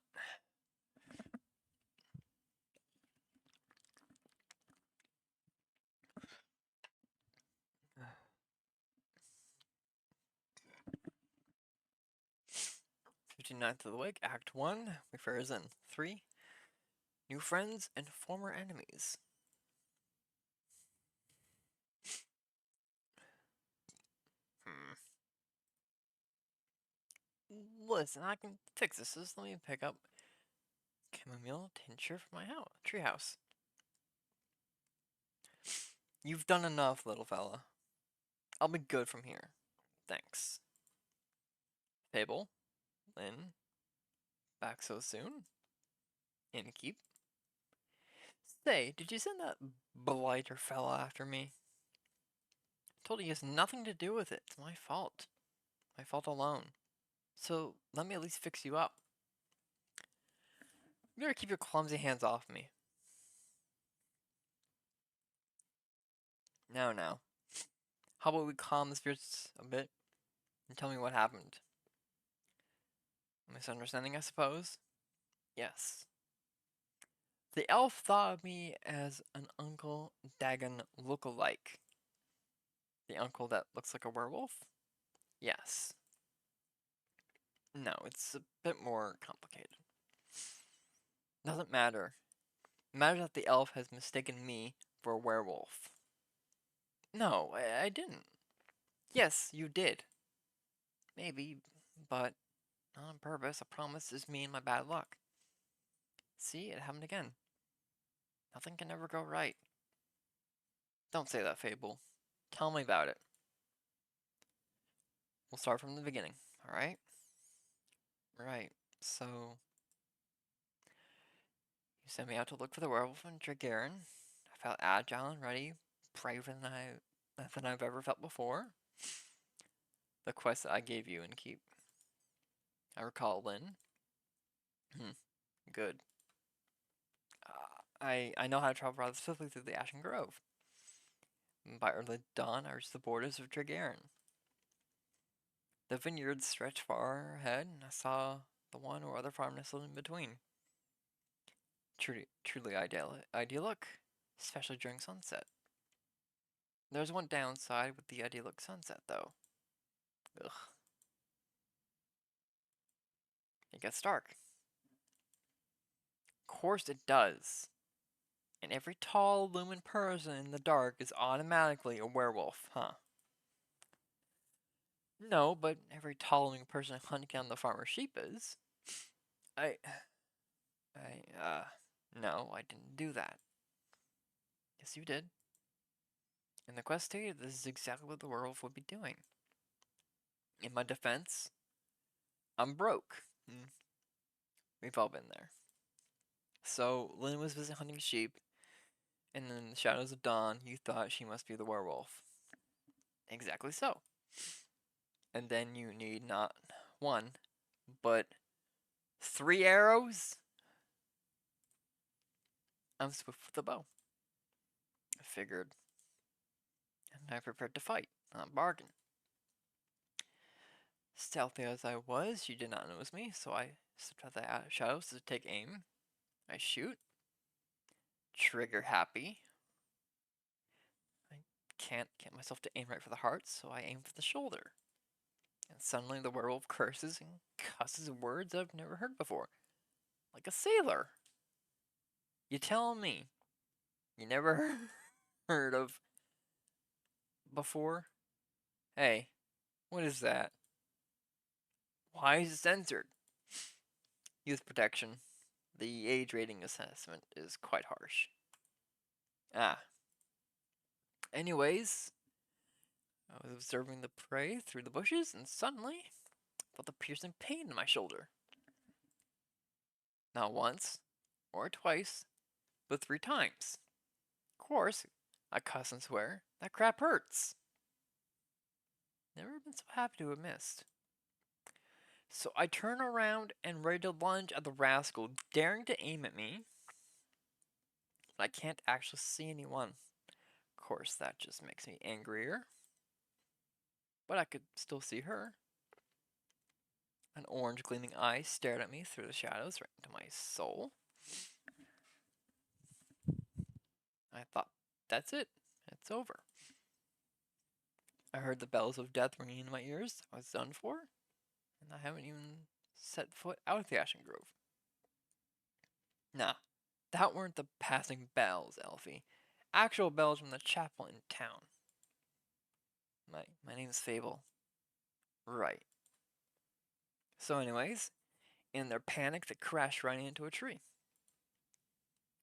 "59th of the Wake, Act 1, refers in 3, new friends and former enemies." Hmm. Listen, I can fix this. Just let me pick up chamomile tincture from my house, treehouse. You've done enough, little fella. I'll be good from here. Thanks. Fable, Lynn, back so soon? Innkeep. Say, did you send that blighter fella after me? Told you he has nothing to do with it. It's my fault. My fault alone. So let me at least fix you up. You better keep your clumsy hands off me. Now. How about we calm the spirits a bit and tell me what happened? Misunderstanding, I suppose? Yes. The elf thought of me as an Uncle Dagon look-alike. The uncle that looks like a werewolf? Yes. No, it's a bit more complicated. Doesn't matter. It matters that the elf has mistaken me for a werewolf. No, I didn't. Yes, you did. Maybe, but not on purpose. I promise it's me and my bad luck. See, it happened again. Nothing can ever go right. Don't say that, Fable. Tell me about it. We'll start from the beginning, alright? Right, so you sent me out to look for the werewolf in Dragarin. I felt agile and ready, braver than I've ever felt before. The quest that I gave you and keep. I recall Lynn. Good. I know how to travel rather swiftly through the Ashen Grove. By early dawn, I reached the borders of Dragarin. The vineyards stretched far ahead, and I saw the one or other farm nestled in between. Truly idyllic, especially during sunset. There's one downside with the idyllic sunset, though. Ugh. It gets dark. Of course it does. And every tall, looming person in the dark is automatically a werewolf, huh? No, but every tall, looming person hunting down the farmer's sheep is. I. I, no, I didn't do that. Yes, you did. In the quest stated, this is exactly what the werewolf would be doing. In my defense, I'm broke. We've all been there. So, Lynn was busy hunting sheep, and in the shadows of dawn, you thought she must be the werewolf. Exactly so. And then you need not one, but 3 arrows? I'm swift with the bow. I figured, and I prepared to fight, not bargain. Stealthy as I was, she did not notice me, so I stepped out the shadows to take aim. I shoot. Trigger happy. I can't get myself to aim right for the heart, so I aim for the shoulder. And suddenly the werewolf curses and cusses words I've never heard before. Like a sailor. You tell me. You never heard of before? Hey, what is that? Why is it censored? Youth protection. The age rating assessment is quite harsh. Ah. Anyways, I was observing the prey through the bushes and suddenly felt a piercing pain in my shoulder. Not once, or twice, but 3 times. Of course, I cuss and swear. That crap hurts. Never been so happy to have missed. So I turn around and ready to lunge at the rascal, daring to aim at me. But I can't actually see anyone. Of course, that just makes me angrier. But I could still see her. An orange gleaming eye stared at me through the shadows right into my soul. I thought, that's it. It's over. I heard the bells of death ringing in my ears. I was done for. And I haven't even set foot out of the Ashen Grove. Nah, that weren't the passing bells, Elfie. Actual bells from the chapel in town. My name's Fable. Right. So anyways, in their panic they crashed right into a tree.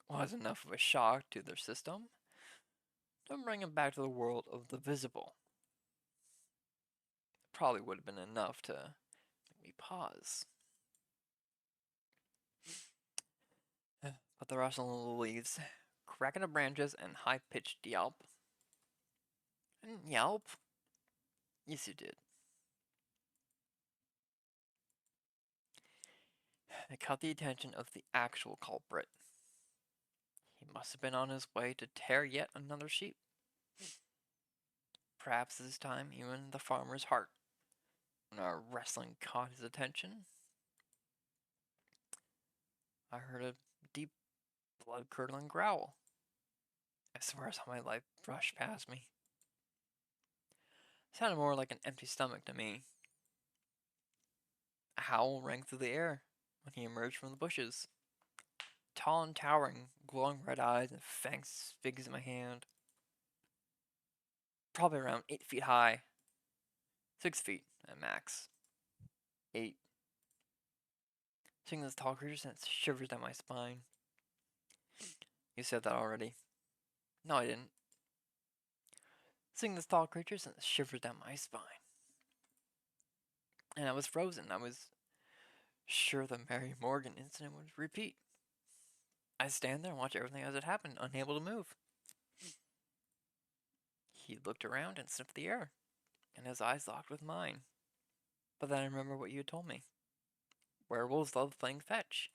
Was enough of a shock to their system to bring them back to the world of the visible. Probably would have been enough to make me pause. But the rustling of the leaves, cracking of branches, and high-pitched yelp. I didn't yelp. Yes, you did. It caught the attention of the actual culprit. He must have been on his way to tear yet another sheep. Perhaps this time even the farmer's heart. When our wrestling caught his attention, I heard a deep, blood-curdling growl. I swear I saw my life brush past me. It sounded more like an empty stomach to me. A howl rang through the air when he emerged from the bushes. Tall and towering, glowing red eyes and fangs big as my hand. Probably around 8 feet high. 6 feet at max. 8. Seeing this tall creature sent shivers down my spine. You said that already. No, I didn't. Seeing this tall creature sent shivers down my spine. And I was frozen. I was sure the Mary Morgan incident would repeat. I stand there and watch everything as it happened, unable to move. He looked around and sniffed the air, and his eyes locked with mine. But then I remember what you had told me. Werewolves love playing fetch.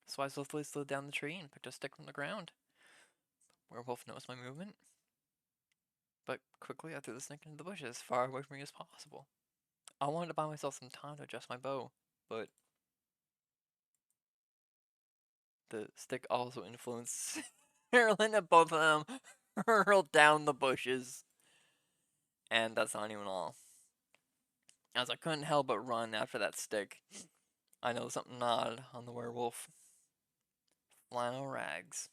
So I swiftly slid down the tree and picked a stick from the ground. Werewolf noticed my movement, but quickly I threw the stick into the bushes, as far away from me as possible. I wanted to buy myself some time to adjust my bow, but the stick also influenced Carolyn, and both of them hurled down the bushes. And that's not even all. As I couldn't help but run after that stick, I know something odd on the werewolf. Flannel rags.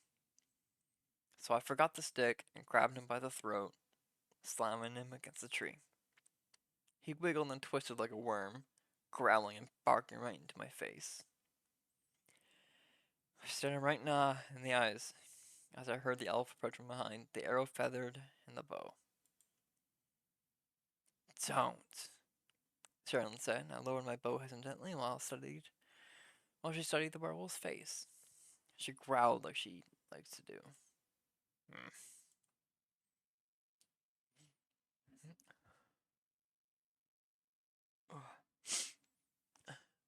So I forgot the stick and grabbed him by the throat, slamming him against the tree. He wiggled and twisted like a worm, growling and barking right into my face. I stared him right in the eyes as I heard the elf approach from behind, the arrow feathered in the bow. Don't, Sherilyn said. I lowered my bow hesitantly while she studied the werewolf's face. She growled like she likes to do. Hmm.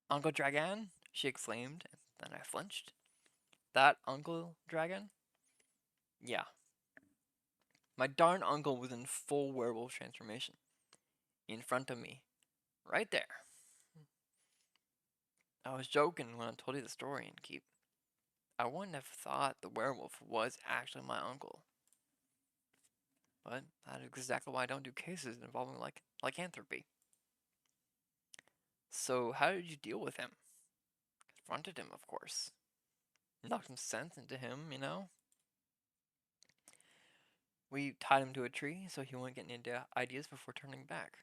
Uncle Dragon? She exclaimed, and then I flinched. That Uncle Dragon? Yeah. My darn uncle was in full werewolf transformation. In front of me. Right there. I was joking when I told you the story, and Keep. I wouldn't have thought the werewolf was actually my uncle. But that is exactly why I don't do cases involving lycanthropy. So how did you deal with him? Confronted him, of course. Knocked some sense into him, you know? We tied him to a tree so he wouldn't get any ideas before turning back.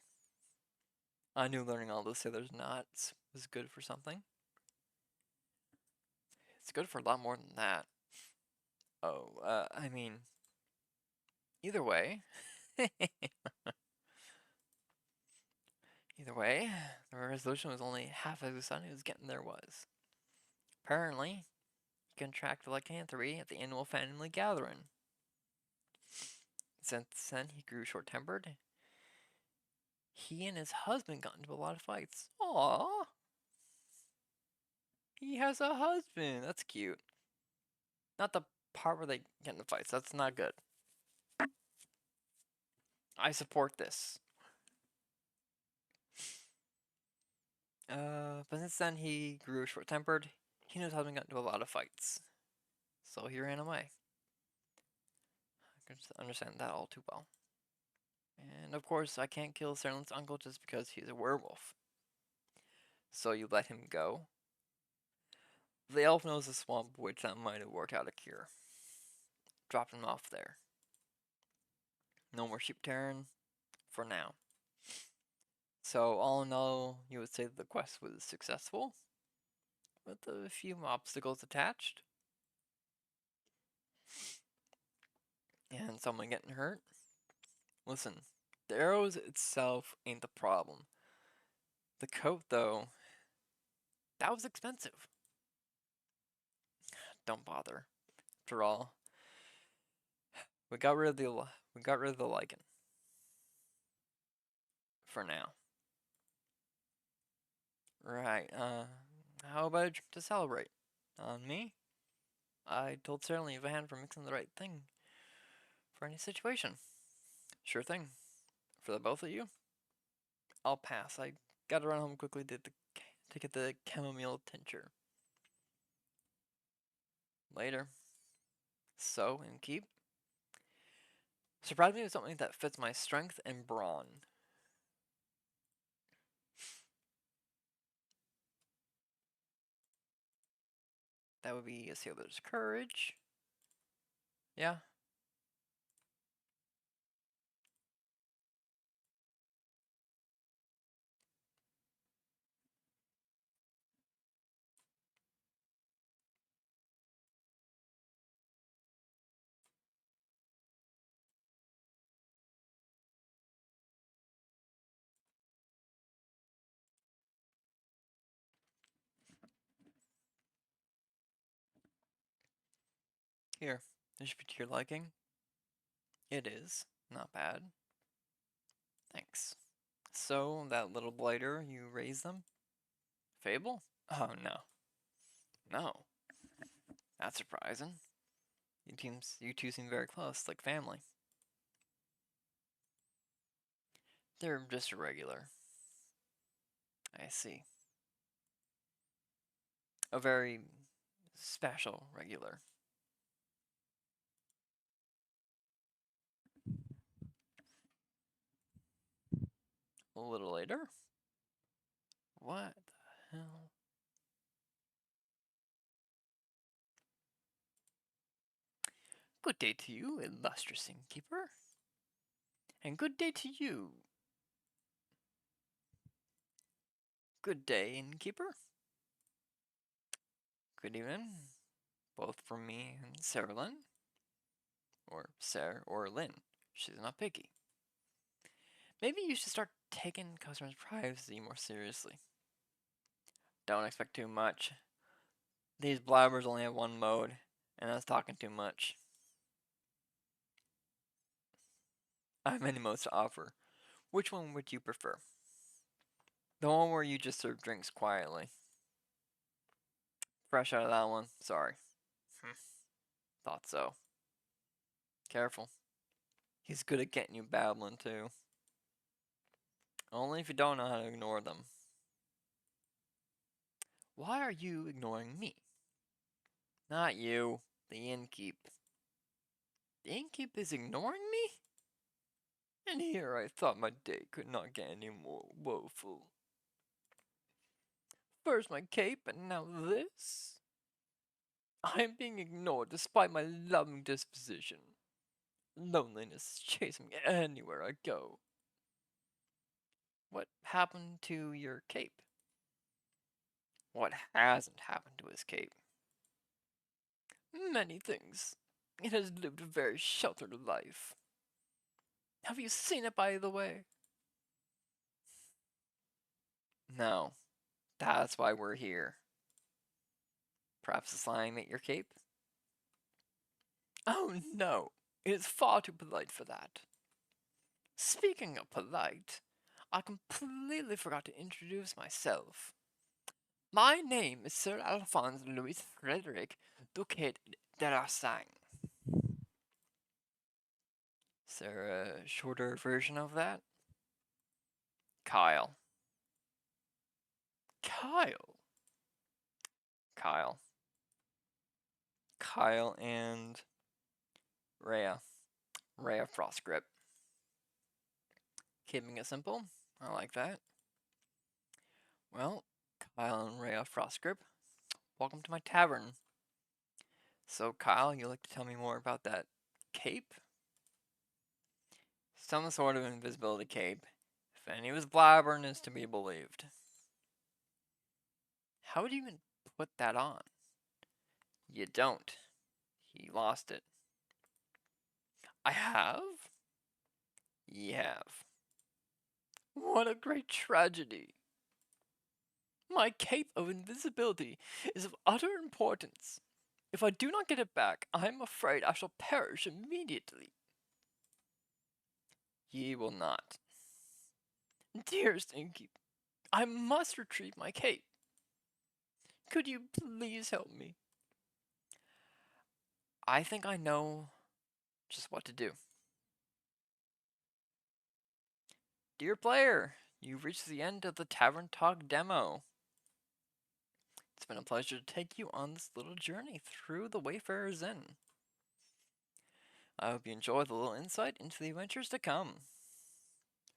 I knew learning all those sailor's knots was good for something. It's good for a lot more than that. Oh, I mean, either way. Either way, the resolution was only half as exciting as getting there was. Apparently, he contracted lycanthropy at the annual family gathering. Since then, he grew short-tempered. He and his husband got into a lot of fights. Aww. He has a husband. That's cute. Not the part where they get into fights. That's not good. I support this. But since then he grew short-tempered. He and his husband got into a lot of fights. So he ran away. I can understand that all too well. And of course, I can't kill Sterling's uncle just because he's a werewolf. So you let him go. The elf knows the swamp witch that might have worked out a cure. Dropped him off there. No more sheep tearing for now. So all in all, you would say that the quest was successful, with a few obstacles attached. And someone getting hurt. Listen, the arrows itself ain't the problem. The coat, though, that was expensive. Don't bother. After all, we got rid of the lichen. For now. Right, how about a drink to celebrate? On me? I told Sarah to leave a hand for mixing the right thing for any situation. Sure thing. For the both of you? I'll pass. I gotta run home quickly to get the chamomile tincture. Later. So, and keep. Surprise me with something that fits my strength and brawn. That would be a sailor's courage. Yeah. Here. This should be to your liking. It is. Not bad. Thanks. So, that little blighter, you raised them? Fable? Oh, no. No. That's surprising. You two seem very close, like family. They're just irregular. I see. A very special regular. A little later? What the hell? Good day to you, illustrious innkeeper. And good day to you. Good day, innkeeper. Good evening, both from me and Sarah Lynn. Or Sarah or Lynn. She's not picky. Maybe you should start taking customers' privacy more seriously. Don't expect too much. These blabbers only have one mode, and that's talking too much. I have many modes to offer. Which one would you prefer? The one where you just serve drinks quietly. Fresh out of that one? Sorry. Thought so. Careful. He's good at getting you babbling too. Only if you don't know how to ignore them. Why are you ignoring me? Not you. The innkeep. The innkeep is ignoring me? And here I thought my day could not get any more woeful. First my cape, and now this? I am being ignored despite my loving disposition. Loneliness is chasing me anywhere I go. What happened to your cape? What hasn't happened to his cape? Many things. It has lived a very sheltered life. Have you seen it, by the way? No. That's why we're here. Perhaps the slime ate your cape? Oh no, it is far too polite for that. Speaking of polite, I completely forgot to introduce myself. My name is Sir Alphonse Louis Frederick, Ducat de Rasang. Is there a shorter version of that? Kyle. Kyle? Kyle. Kyle and Rhea. Rhea Frostgrip. Keeping it simple. I like that. Well, Kyle and Rhea Frostgrip, welcome to my tavern. So, Kyle, you'd like to tell me more about that cape? Some sort of invisibility cape. If any was blabbering is to be believed. How would you even put that on? You don't. He lost it. I have? Ye have. What a great tragedy. My cape of invisibility is of utter importance. If I do not get it back, I am afraid I shall perish immediately. Ye will not. Dearest innkeep, I must retrieve my cape. Could you please help me? I think I know just what to do. Dear player, you've reached the end of the Tavern Talk demo. It's been a pleasure to take you on this little journey through the Wayfarer's Inn. I hope you enjoy the little insight into the adventures to come.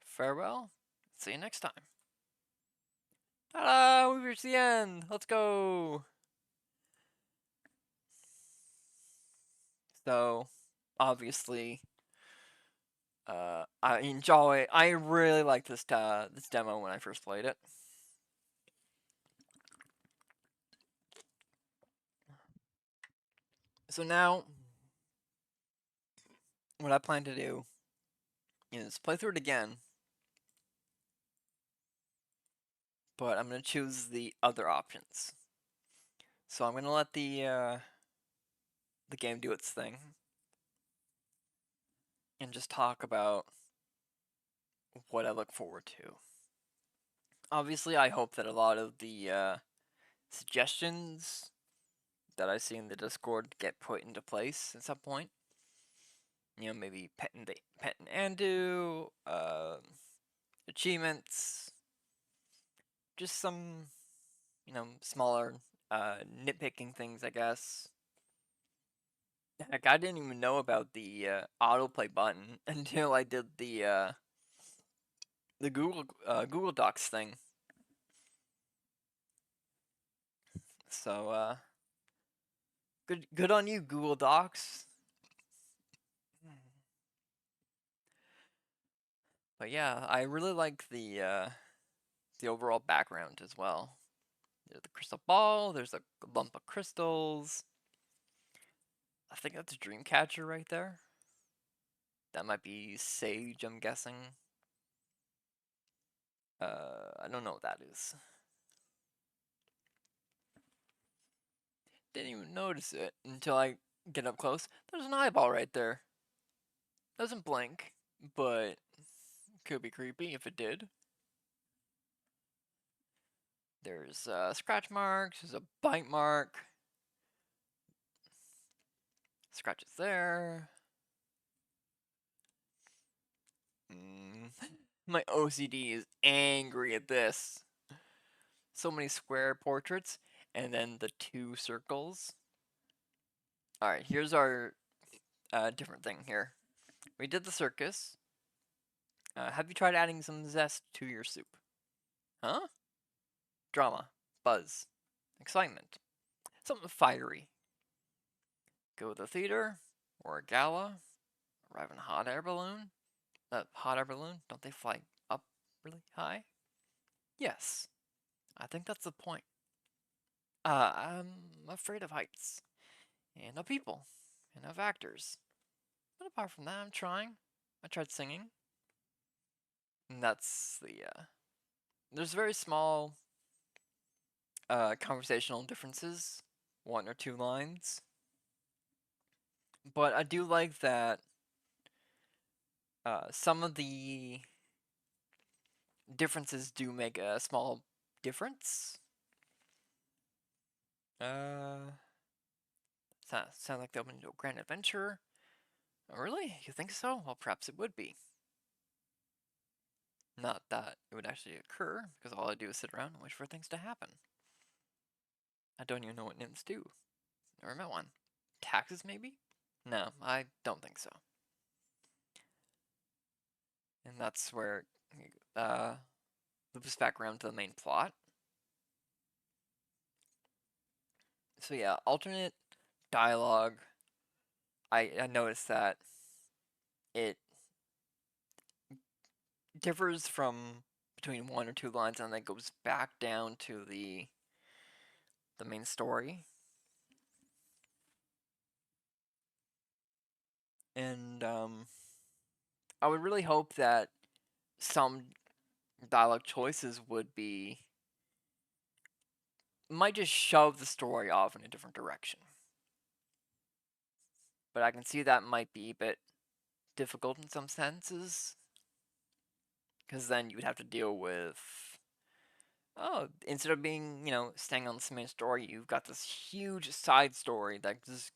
Farewell, see you next time. Ta-da! We've reached the end! Let's go! So, obviously, I really liked this demo when I first played it. So now, what I plan to do is play through it again, but I'm going to choose the other options. So I'm going to let the game do its thing, and just talk about what I look forward to. Obviously, I hope that a lot of the suggestions that I see in the Discord get put into place at some point. You know, maybe pet and Andu, achievements, just some, smaller nitpicking things, I guess. Heck, I didn't even know about the autoplay button until I did the Google Docs thing. So good on you, Google Docs. But yeah, I really like the overall background as well. There's the crystal ball. There's a lump of crystals. I think that's a dream catcher right there. That might be sage, I'm guessing. I don't know what that is. Didn't even notice it until I get up close. There's an eyeball right there. Doesn't blink, but could be creepy if it did. There's scratch marks. There's a bite mark. Scratches there. Mm. My OCD is angry at this. So many square portraits, and then the two circles. Alright, here's our different thing here. We did the circus. Have you tried adding some zest to your soup? Huh? Drama, buzz, excitement, something fiery. Go with a theater or a gala. Arrive in a hot air balloon. Hot air balloon? Don't they fly up really high? Yes, I think that's the point. I'm afraid of heights and of people and of actors. But apart from that, I'm trying. I tried singing, and that's there's very small conversational differences, one or two lines, but I do like that some of the differences do make a small difference. Uh, sound like they open into a grand adventure. Oh, really? You think so? Well, perhaps it would be. Not that it would actually occur, because all I do is sit around and wait for things to happen. I don't even know what nymphs do. Never met one. Taxes, maybe? No, I don't think so. And that's where uh, loops back around to the main plot. So yeah, alternate dialogue. I noticed that it differs from between one or two lines and then goes back down to the main story. And I would really hope that some dialogue choices would be might just shove the story off in a different direction. But I can see that might be a bit difficult in some senses, because then you would have to deal with instead of being staying on the main story, you've got this huge side story that just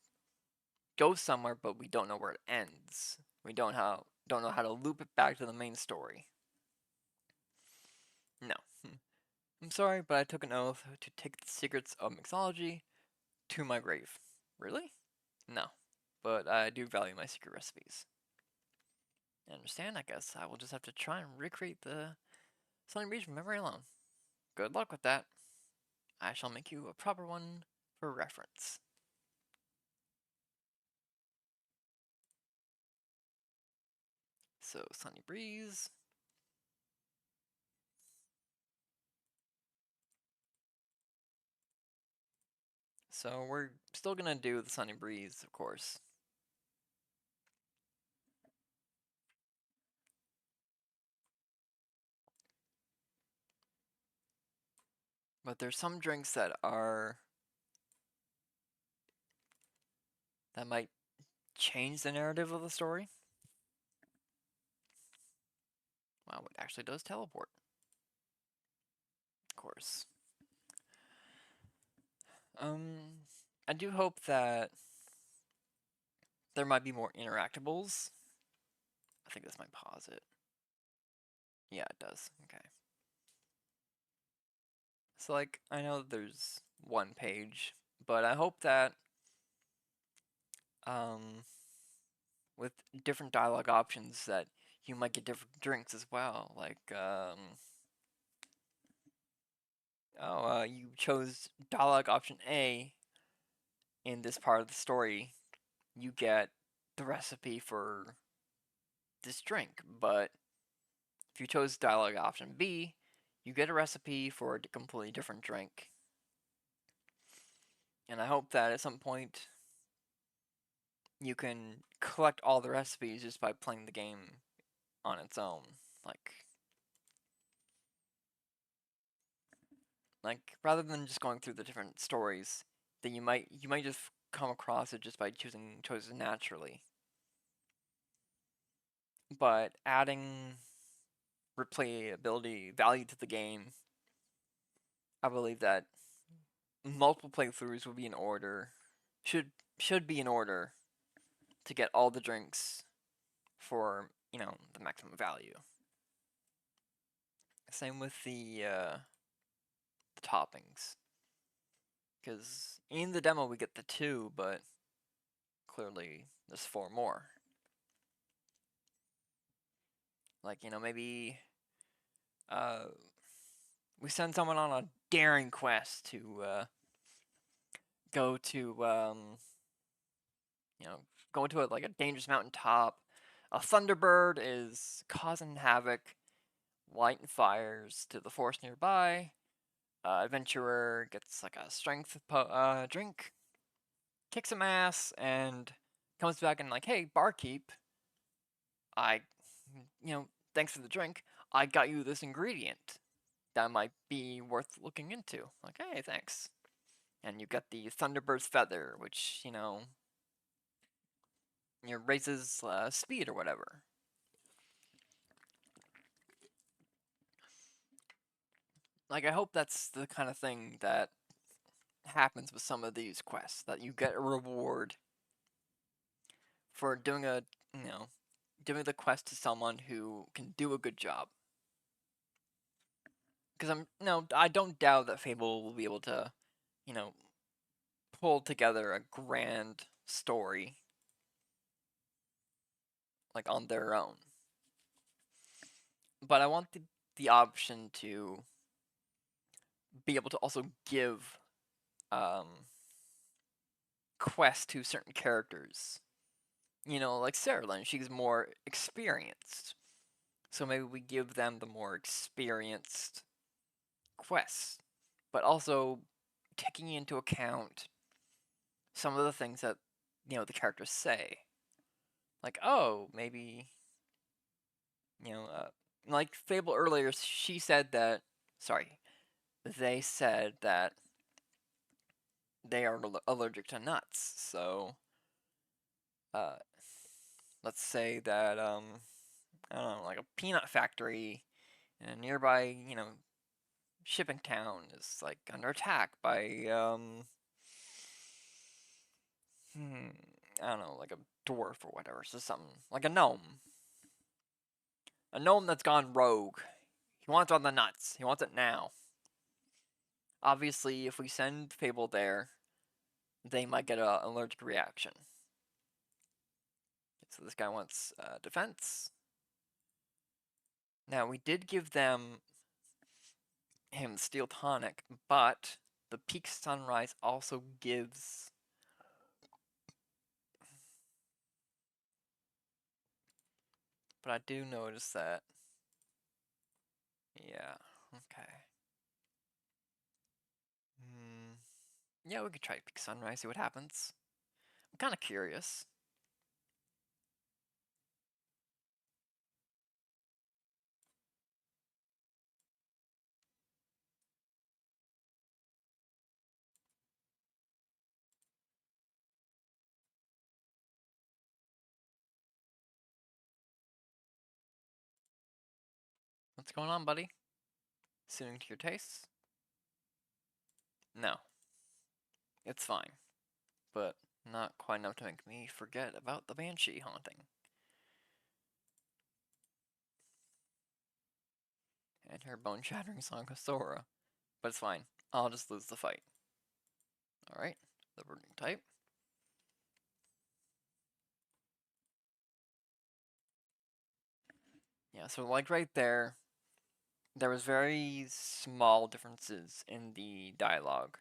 goes somewhere, but we don't know where it ends. We don't know how to loop it back to the main story. No. I'm sorry, but I took an oath to take the secrets of mixology to my grave. Really? No. But I do value my secret recipes. I understand, I guess. I will just have to try and recreate the Sunny Breeze from memory alone. Good luck with that. I shall make you a proper one for reference. So, Sunny Breeze. So, we're still gonna do the Sunny Breeze, of course. But there's some drinks that might change the narrative of the story. Wow, it actually does teleport. Of course. I do hope that there might be more interactables. I think this might pause it. Yeah, it does. Okay. So, like, I know there's one page, but I hope that, um, with different dialogue options, that you might get different drinks as well. Like, you chose dialogue option A in this part of the story, you get the recipe for this drink, but if you chose dialogue option B, you get a recipe for a completely different drink. And I hope that at some point you can collect all the recipes just by playing the game on its own. Like, rather than just going through the different stories, that you might just come across it just by choosing choices naturally. But adding replayability value to the game, I believe that multiple playthroughs will be in order. Should be in order to get all the drinks for the maximum value. Same with the toppings, because in the demo we get the two, but clearly there's four more. Like maybe uh, we send someone on a daring quest to go to go to like a dangerous mountain top. A thunderbird is causing havoc, lighting fires to the forest nearby. Adventurer gets like a strength drink, kicks some ass, and comes back and like, hey, barkeep, I, thanks for the drink, I got you this ingredient that might be worth looking into. Like, hey, thanks. And you get the Thunderbird's feather, which raises speed or whatever. Like, I hope that's the kind of thing that happens with some of these quests, that you get a reward for doing doing the quest to someone who can do a good job. Because I don't doubt that Fable will be able to, you know, pull together a grand story like on their own. But I want the option to be able to also give um, quests to certain characters. Like Sarah Lynn, she's more experienced. So maybe we give them the more experienced quests, but also taking into account some of the things that the characters say. Like, oh, maybe like Fable earlier, she said that. Sorry, they said that they are allergic to nuts. So, uh, let's say that I don't know, like a peanut factory in a nearby shipping town is like under attack by hmm, I don't know, like a dwarf or whatever. So something like a gnome. A gnome that's gone rogue. He wants on the nuts. He wants it now. Obviously, if we send Fable there, they might get an allergic reaction. So this guy wants defense. Now, we did give him Steel Tonic, but the Peak Sunrise also gives... But I do notice that... Yeah, okay. Yeah, we could try Peak Sunrise, see what happens. I'm kind of curious. What's going on, buddy? Suiting to your tastes? No. It's fine. But not quite enough to make me forget about the Banshee haunting. And her bone-shattering song of Sora. But it's fine. I'll just lose the fight. Alright, the burning type. Yeah, so like right there was very small differences in the dialogue.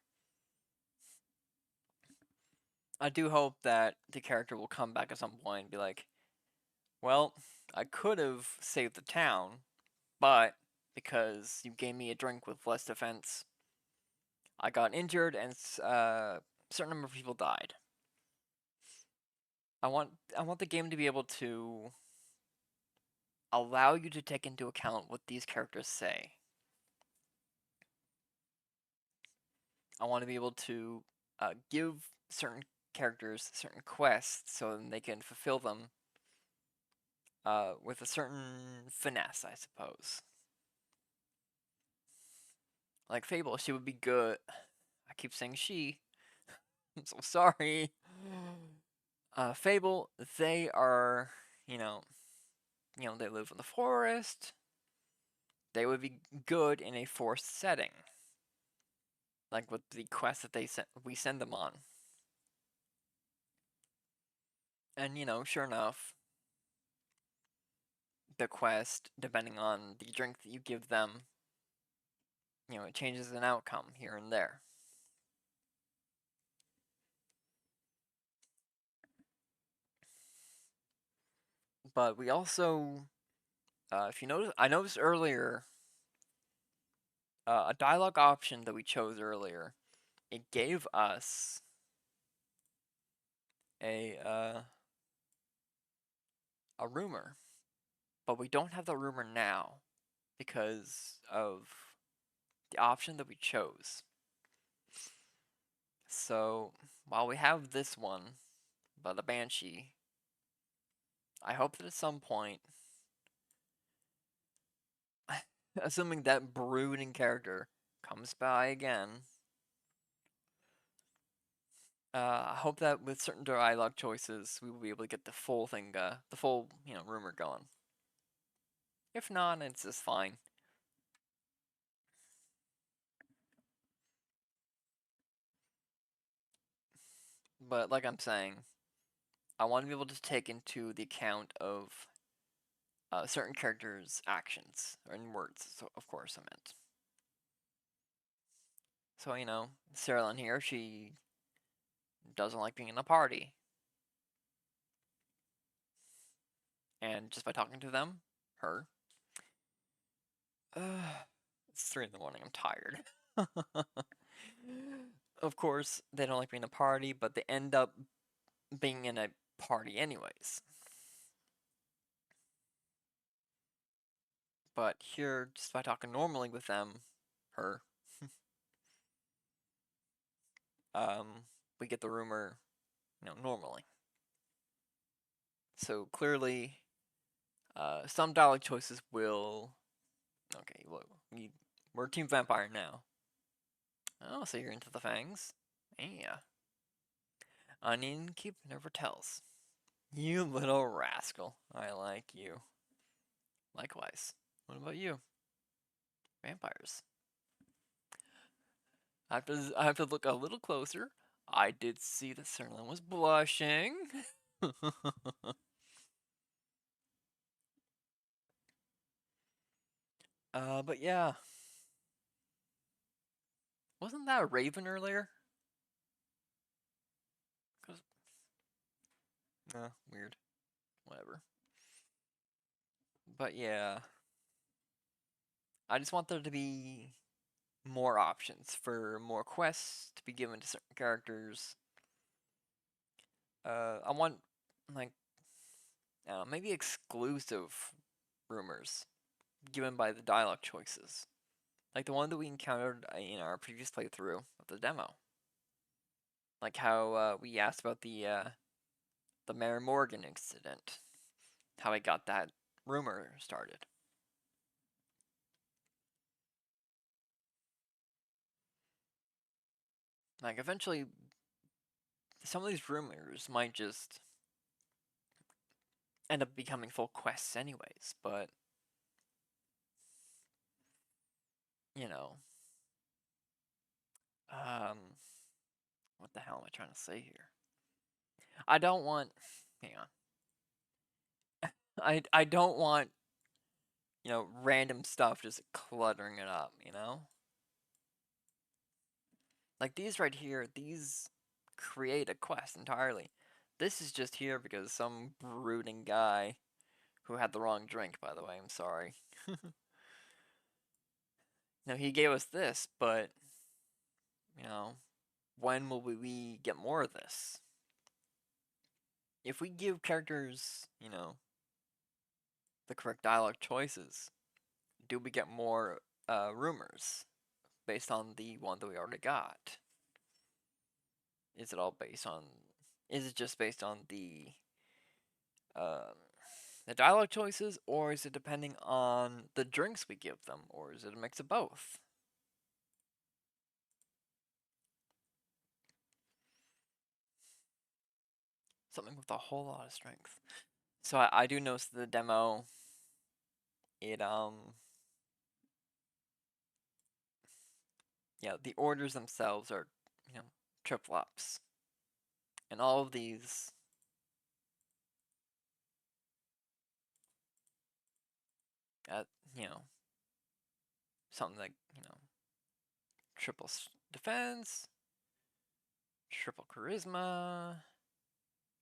I do hope that the character will come back at some point and be like, well, I could have saved the town, but because you gave me a drink with less defense, I got injured and a certain number of people died. I want the game to be able to allow you to take into account what these characters say. I want to be able to give certain characters certain quests so then they can fulfill them with a certain finesse, I suppose. Like Fable, she would be good. I keep saying she. I'm so sorry. Fable, they are, you know, they live in the forest. They would be good in a forest setting, like with the quest that we send them on. And sure enough, the quest, depending on the drink that you give them, it changes an outcome here and there. But we also, if you notice, I noticed earlier, a dialogue option that we chose earlier, it gave us a a rumor, but we don't have the rumor now because of the option that we chose. So while we have this one, by the Banshee, I hope that at some point, assuming that brooding character comes by again, I hope that with certain dialogue choices, we will be able to get the full thing, the full, rumor going. If not, it's just fine. But like I'm saying, I want to be able to take into the account of certain characters' actions and words. So of course I meant. So Sarah Lynn here, she doesn't like being in a party, and just by talking to them, her, it's 3 in the morning. I'm tired. Of course, they don't like being in a party, but they end up being in a party anyways. But here, just by talking normally with them, her, we get the rumor, normally. So clearly, some dialogue choices will. Okay, look, we're Team Vampire now. Oh, so you're into the fangs? Yeah. Onion keep never tells. You little rascal. I like you. Likewise. What about you? Vampires. I have to look a little closer. I did see that Serlin was blushing. But yeah. Wasn't that a raven earlier? Cause, weird. Whatever. But yeah. I just want there to be more options for more quests to be given to certain characters. I want, like, maybe exclusive rumors given by the dialogue choices. Like the one that we encountered in our previous playthrough of the demo. Like how we asked about the Mary Morgan incident. How I got that rumor started. Like eventually, some of these rumors might just end up becoming full quests anyways, but you know, um, what the hell am I trying to say here? I don't want. Hang on. I don't want random stuff just cluttering it up. Like these right here, these create a quest entirely. This is just here because some brooding guy who had the wrong drink. By the way, I'm sorry. Now he gave us this, but you know, when will we get more of this? If we give characters, the correct dialogue choices, do we get more rumors based on the one that we already got? Is it all based on? Is it just based on um, the dialogue choices, or is it depending on the drinks we give them, or is it a mix of both? Something with a whole lot of strength. So I do notice the demo. It yeah, the orders themselves are triple ups, and all of these at you know something like triple defense, triple charisma,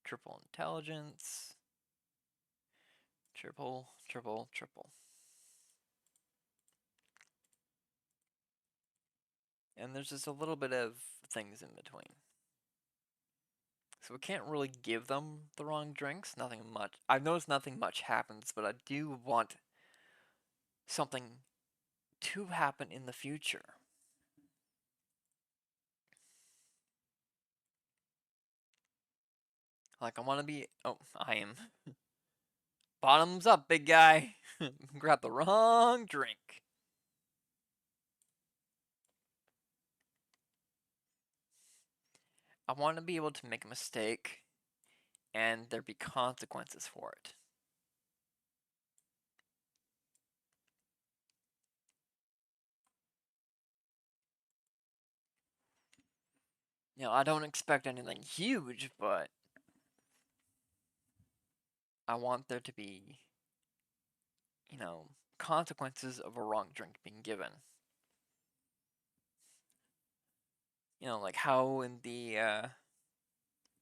triple intelligence, triple, triple, triple. And there's just a little bit of things in between. So we can't really give them the wrong drinks. Nothing much. I've noticed nothing much happens, but I do want something to happen in the future. Like I want to be. Oh, I am. Bottoms up, big guy. Grab the wrong drink. I want to be able to make a mistake and there be consequences for it. I don't expect anything huge, but I want there to be, consequences of a wrong drink being given. Like how in the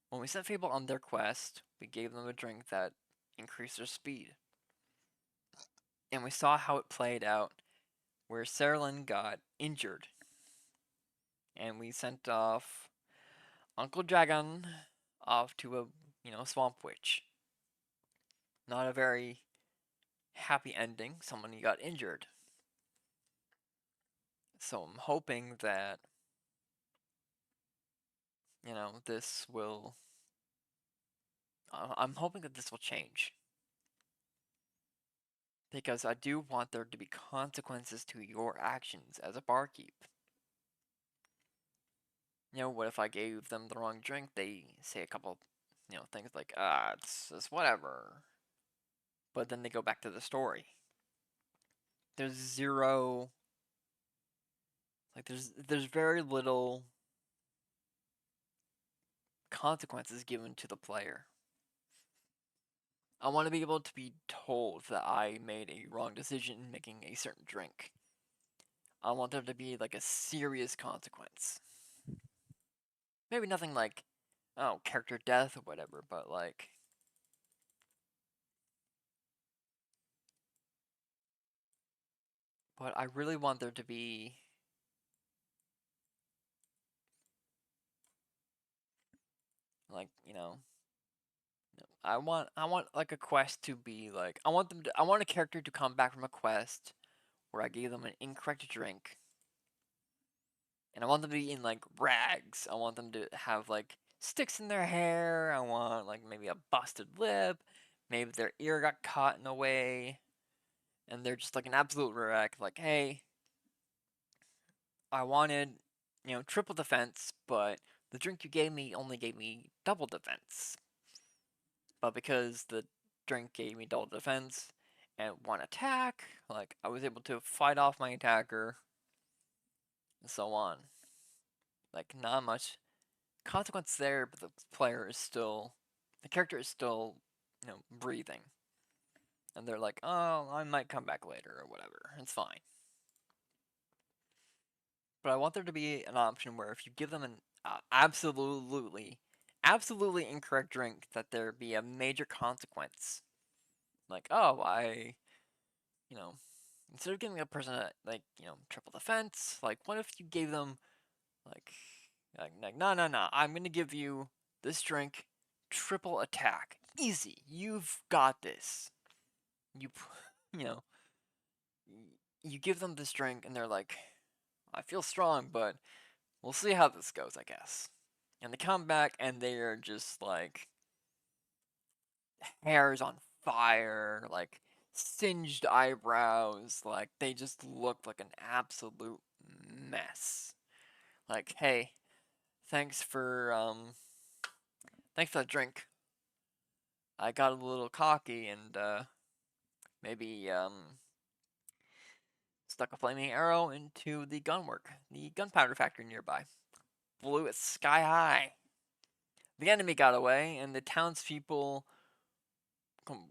when we sent people on their quest, we gave them a drink that increased their speed. And we saw how it played out where Serlin got injured. And we sent off Uncle Dragon off to a, swamp witch. Not a very happy ending. Someone got injured. So I'm hoping that, this will. I'm hoping that this will change. Because I do want there to be consequences to your actions as a barkeep. What if I gave them the wrong drink? They say a couple, things like, it's whatever. But then they go back to the story. There's zero, like, there's very little consequences given to the player. I want to be able to be told that I made a wrong decision in making a certain drink. I want there to be, like, a serious consequence. Maybe nothing like, oh, character death or whatever, but, like, but I really want there to be, like, I want like a quest to be like I want a character to come back from a quest where I gave them an incorrect drink. And I want them to be in like rags. I want them to have like sticks in their hair. I want like maybe a busted lip. Maybe their ear got caught in a way. And they're just like an absolute wreck. Like, hey, I wanted, triple defense, but the drink you gave me only gave me double defense. But because the drink gave me double defense and one attack, like I was able to fight off my attacker and so on. Like not much consequence there, but the player is still, the character is still, breathing. And they're like, oh, I might come back later or whatever. It's fine. But I want there to be an option where if you give them an absolutely incorrect drink, that there be a major consequence. Like, oh, you know, instead of giving a person a, like, triple defense, like, what if you gave them like no, no, no, I'm gonna give you this drink, triple attack, easy, you've got this. You you know you give them this drink and they're like, I feel strong, but we'll see how this goes, I guess. And they come back and they are just like hair's on fire, like singed eyebrows, like they just look like an absolute mess. Like, hey, thanks for thanks for the drink. I got a little cocky and maybe stuck a flaming arrow into the gunpowder factory nearby. Blew it sky high. The enemy got away, and the townspeople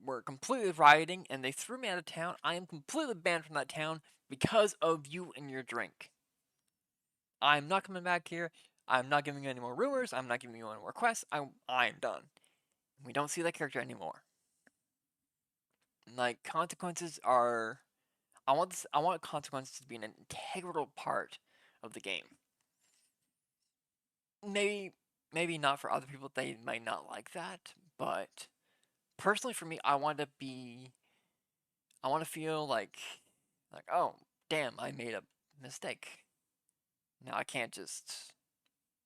were completely rioting, and they threw me out of town. I am completely banned from that town because of you and your drink. I'm not coming back here. I'm not giving you any more rumors. I'm not giving you any more quests. I'm done. We don't see that character anymore. Like, consequences are. I want consequences to be an integral part of the game. Maybe not for other people. They might not like that, but personally for me, I want to feel like, oh, damn, I made a mistake. Now I can't just,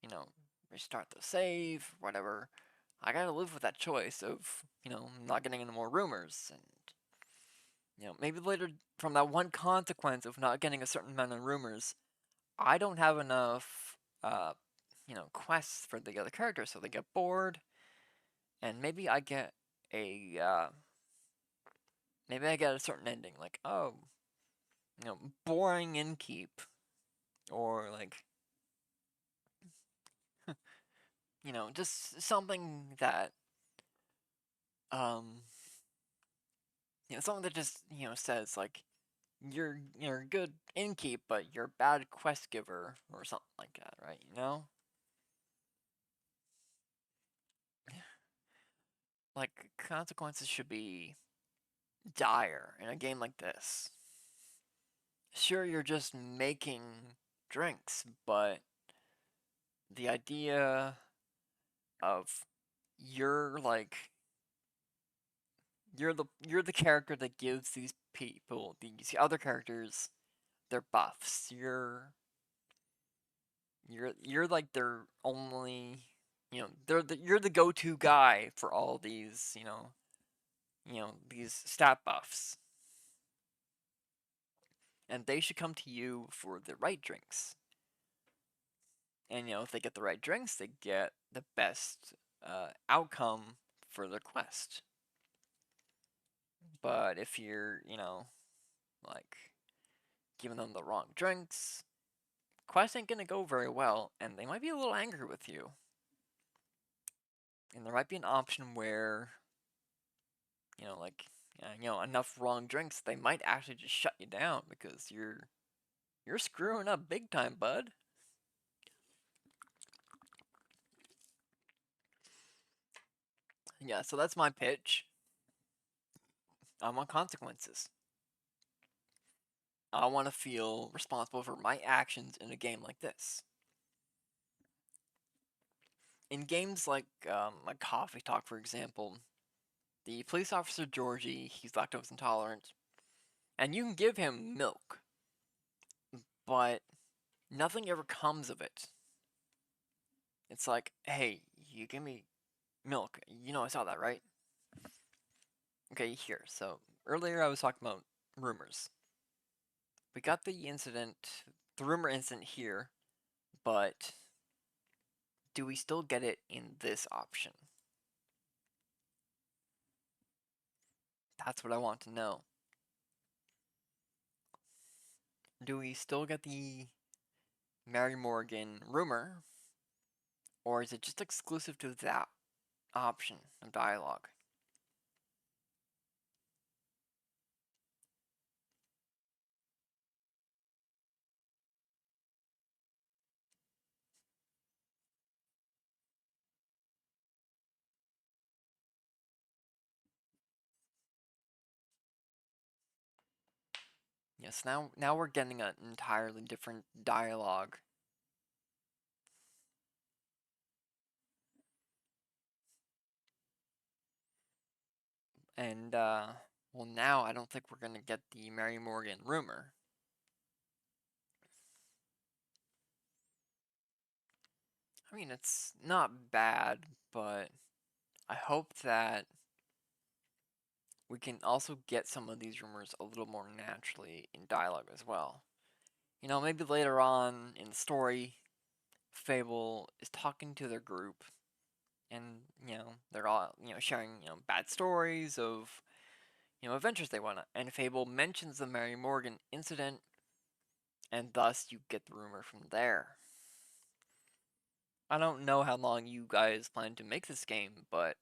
you know, restart the save, whatever. I gotta live with that choice of, not getting any more rumors. And, maybe later, from that one consequence of not getting a certain amount of rumors, I don't have enough, quests for the other characters, so they get bored. And a, uh, maybe I get a certain ending, like, oh, boring innkeep, or like, just something that, um, something that just, says like, you're a good innkeep, but you're a bad quest giver, or something like that, right? Like, consequences should be dire in a game like this. Sure, you're just making drinks, but the idea of you're like you're the character that gives these people, these other characters, their buffs. You're like their only, you're the go-to guy for all these, these stat buffs. And they should come to you for the right drinks. And if they get the right drinks, they get the best outcome for their quest. But if you're, like giving them the wrong drinks, quest ain't gonna go very well, and they might be a little angry with you. And there might be an option where, like, enough wrong drinks, they might actually just shut you down because you're screwing up big time, bud. Yeah, so that's my pitch. I want consequences. I want to feel responsible for my actions in a game like this. In games like Coffee Talk, for example, the police officer Georgie, he's lactose intolerant, and you can give him milk, but nothing ever comes of it. It's like, hey, you give me milk. I saw that, right? Okay, here. So earlier I was talking about rumors. We got the rumor incident here, but do we still get it in this option? That's what I want to know. Do we still get the Mary Morgan rumor, or is it just exclusive to that option of dialogue? Yes, now we're getting an entirely different dialogue. And well, now I don't think we're gonna get the Mary Morgan rumor. I mean, it's not bad, but I hope that we can also get some of these rumors a little more naturally in dialogue as well. You know, maybe later on in the story, Fable is talking to their group, and they're all sharing bad stories of adventures they went on, and Fable mentions the Mary Morgan incident, and thus you get the rumor from there. I don't know how long you guys plan to make this game, but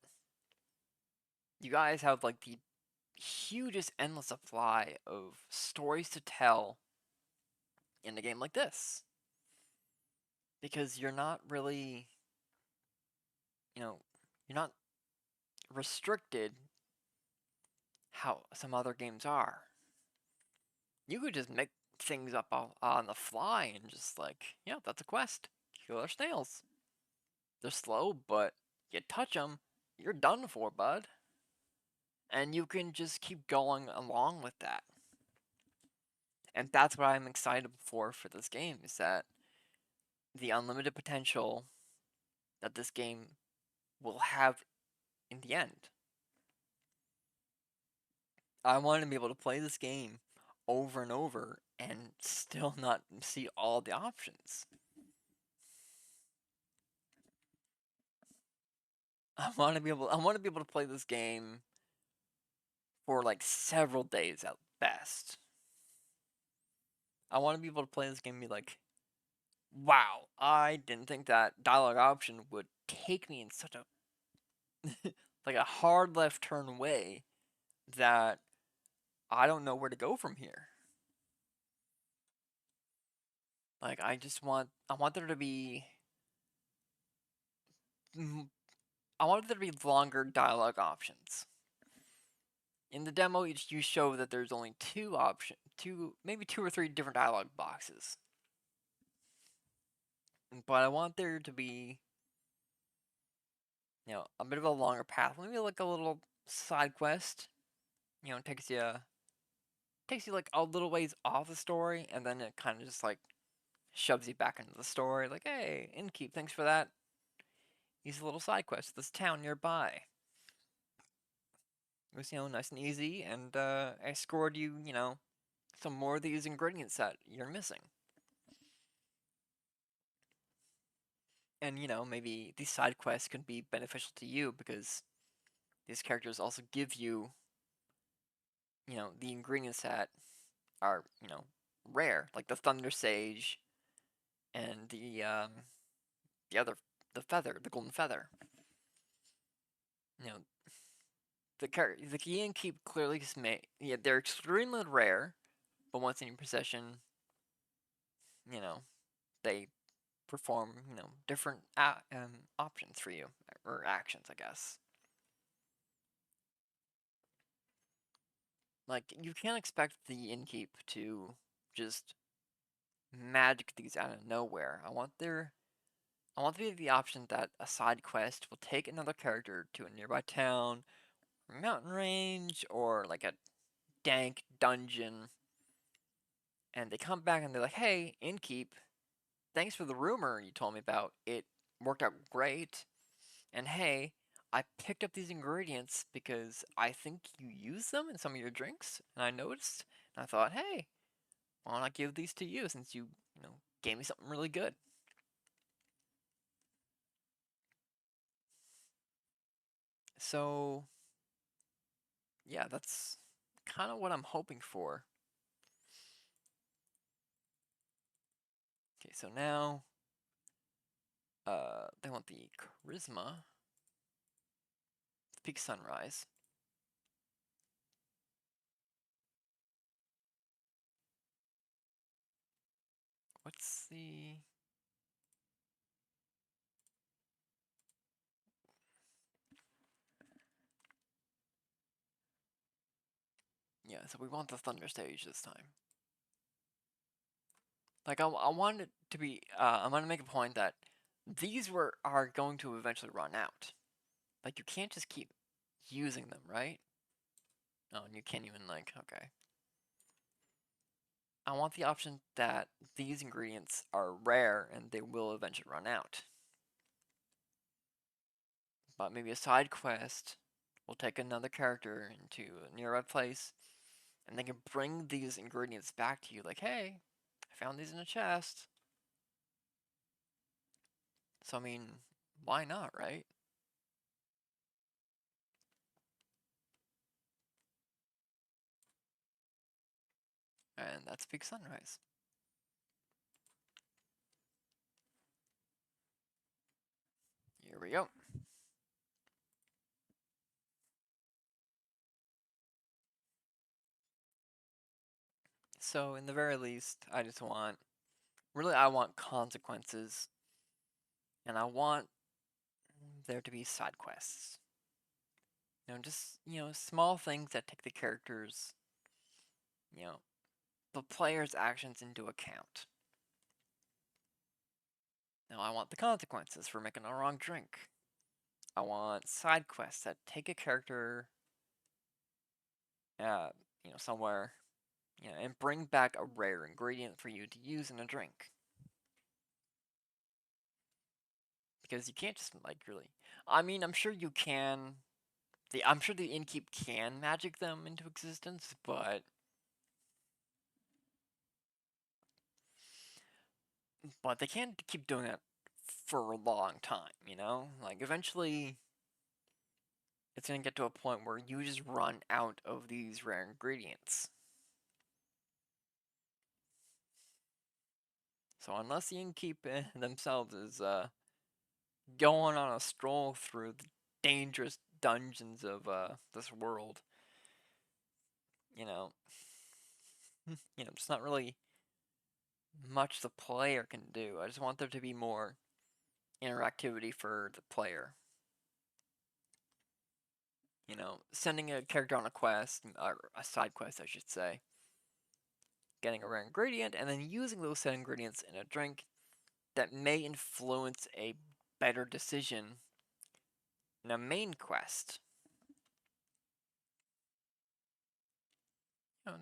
you guys have like the hugest endless supply of stories to tell in a game like this. Because you're not really, you know, you're not restricted how some other games are. You could just make things up on the fly and just like, yeah, that's a quest. Killer snails. They're slow, but you touch them, you're done for, bud. And you can just keep going along with that. And that's what I'm excited for this game, is that the unlimited potential that this game will have in the end. I want to be able to play this game over and over and still not see all the options. I want to be able to play this game for like several days at best. I want to be able to play this game and be like, wow, I didn't think that dialogue option would take me in such a like a hard left turn way that I don't know where to go from here. Like I want there to be I want there to be longer dialogue options. In the demo, you show that there's only maybe two or three different dialogue boxes. But I want there to be, a bit of a longer path. Maybe like a little side quest. Takes you like a little ways off the story, and then it kind of just like shoves you back into the story. Like, hey, Innkeep, thanks for that. He's a little side quest. This town nearby. It was nice and easy, and I scored you some more of these ingredients that you're missing. And maybe these side quests can be beneficial to you because these characters also give you the ingredients that are rare, like the Thunder Sage and the other the golden feather. You know the key and keep clearly made. Yeah, they're extremely rare, but once in your possession, you know they perform different options for you, or actions, I guess. Like, you can't expect the innkeep to just magic these out of nowhere. I want there to be the option that a side quest will take another character to a nearby town, or mountain range, or like a dank dungeon, and they come back and they're like, "Hey, innkeep, thanks for the rumor you told me about. It worked out great. And hey, I picked up these ingredients because I think you use them in some of your drinks, and I noticed, and I thought, hey, why don't I give these to you since you gave me something really good." So, yeah, that's kind of what I'm hoping for. Okay, so now, they want the charisma, peak sunrise. What's the? Yeah, so we want the thunder stage this time. Like I want it to be. I want to make a point that these are going to eventually run out. Like you can't just keep using them, right? Oh, and you can't even like. Okay. I want the option that these ingredients are rare and they will eventually run out. But maybe a side quest will take another character into a nearby place and they can bring these ingredients back to you like, hey, I found these in a chest. So, I mean, why not, right? And that's Big Sunrise. Here we go. So, in the very least, I want consequences, and I want there to be side quests. Just, small things that take the characters, you know, the player's actions into account. Now, I want the consequences for making a wrong drink. I want side quests that take a character, uh, somewhere, and bring back a rare ingredient for you to use in a drink. Because you can't just like really. I mean, I'm sure you can. I'm sure the innkeep can magic them into existence, but they can't keep doing that for a long time. Like eventually, it's gonna get to a point where you just run out of these rare ingredients. So unless the innkeep themselves is going on a stroll through the dangerous dungeons of this world, you know, it's not really much the player can do. I just want there to be more interactivity for the player. Sending a character on a quest, or a side quest, I should say, getting a rare ingredient, and then using those said ingredients in a drink that may influence a better decision in a main quest.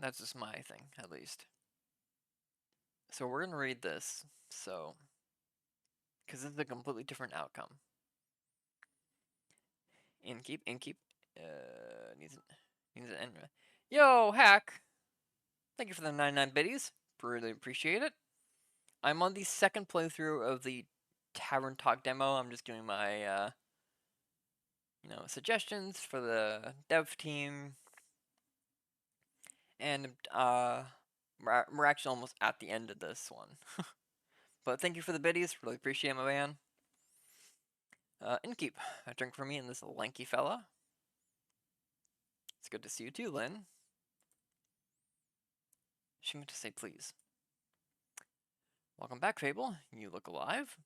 That's just my thing, at least. So we're gonna read this, because this is a completely different outcome. Innkeep, needs an end. Yo, hack! Thank you for the 99 biddies. Really appreciate it. I'm on the second playthrough of the Tavern Talk demo. I'm just doing my, suggestions for the dev team. And, we're actually almost at the end of this one. But thank you for the biddies. Really appreciate it, my man. Innkeep, a drink for me and this lanky fella. It's good to see you too, Lynn. She meant to say please. Welcome back, Fable. You look alive.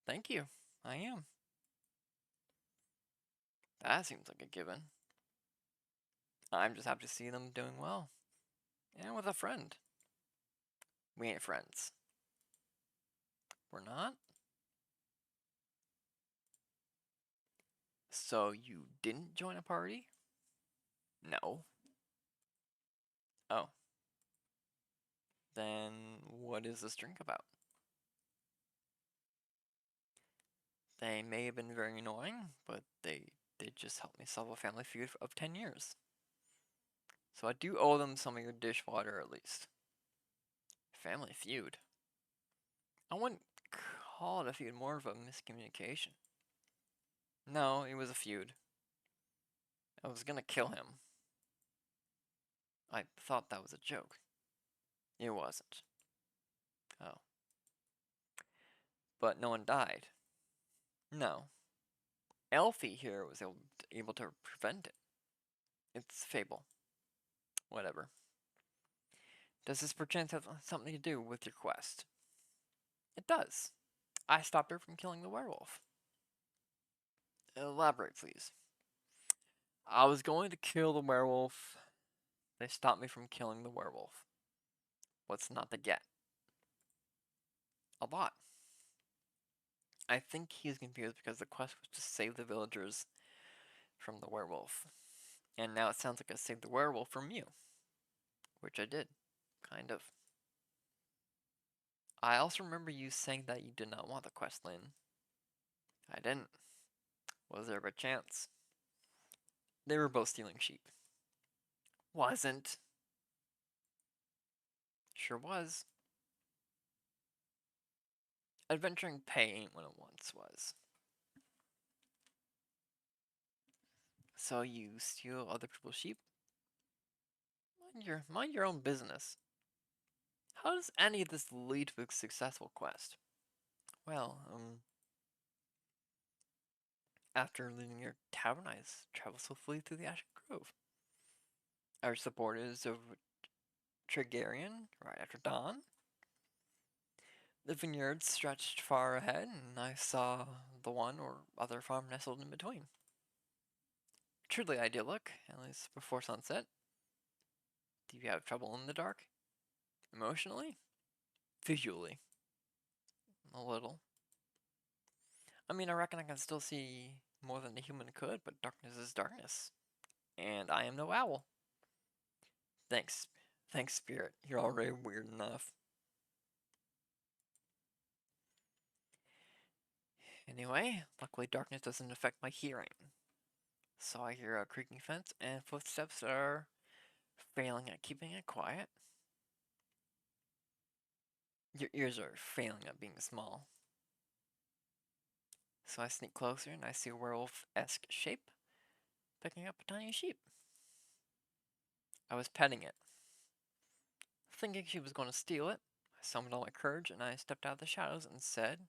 Thank you. I am. That seems like a given. I'm just happy to see them doing well. And with a friend. We ain't friends. We're not? So you didn't join a party? No. Oh. Then what is this drink about? They may have been very annoying, but they did just help me solve a family feud of 10 years. So I do owe them some of your dishwater at least. Family feud. I wouldn't call it a feud, more of a miscommunication. No, it was a feud. I was gonna kill him. I thought that was a joke. It wasn't. Oh. But no one died. No. Elfie here was able to prevent it. It's fable. Whatever. Does this perchance have something to do with your quest? It does. I stopped her from killing the werewolf. Elaborate, please. I was going to kill the werewolf. They stopped me from killing the werewolf. What's not to get? A lot. I think he's confused because the quest was to save the villagers from the werewolf. And now it sounds like I saved the werewolf from you. Which I did. Kind of. I also remember you saying that you did not want the quest, Lynn. I didn't. Was there a chance? They were both stealing sheep. Wasn't. Sure was. Adventuring pay ain't what it once was. So you steal other people's sheep? Mind your own business. How does any of this lead to a successful quest? Well, after leaving your tavern, I travel swiftly through the Ashen Grove. Our supporters of Tregarian right after dawn. The vineyards stretched far ahead, and I saw the one or other farm nestled in between. Truly idyllic, at least before sunset. Do you have trouble in the dark? Emotionally? Visually? A little. I mean, I reckon I can still see more than a human could, but darkness is darkness. And I am no owl. Thanks. Thanks, Spirit. You're already weird enough. Anyway, luckily darkness doesn't affect my hearing. So I hear a creaking fence and footsteps that are failing at keeping it quiet. Your ears are failing at being small. So I sneak closer and I see a werewolf-esque shape picking up a tiny sheep. I was petting it. Thinking she was going to steal it, I summoned all my courage and I stepped out of the shadows and said,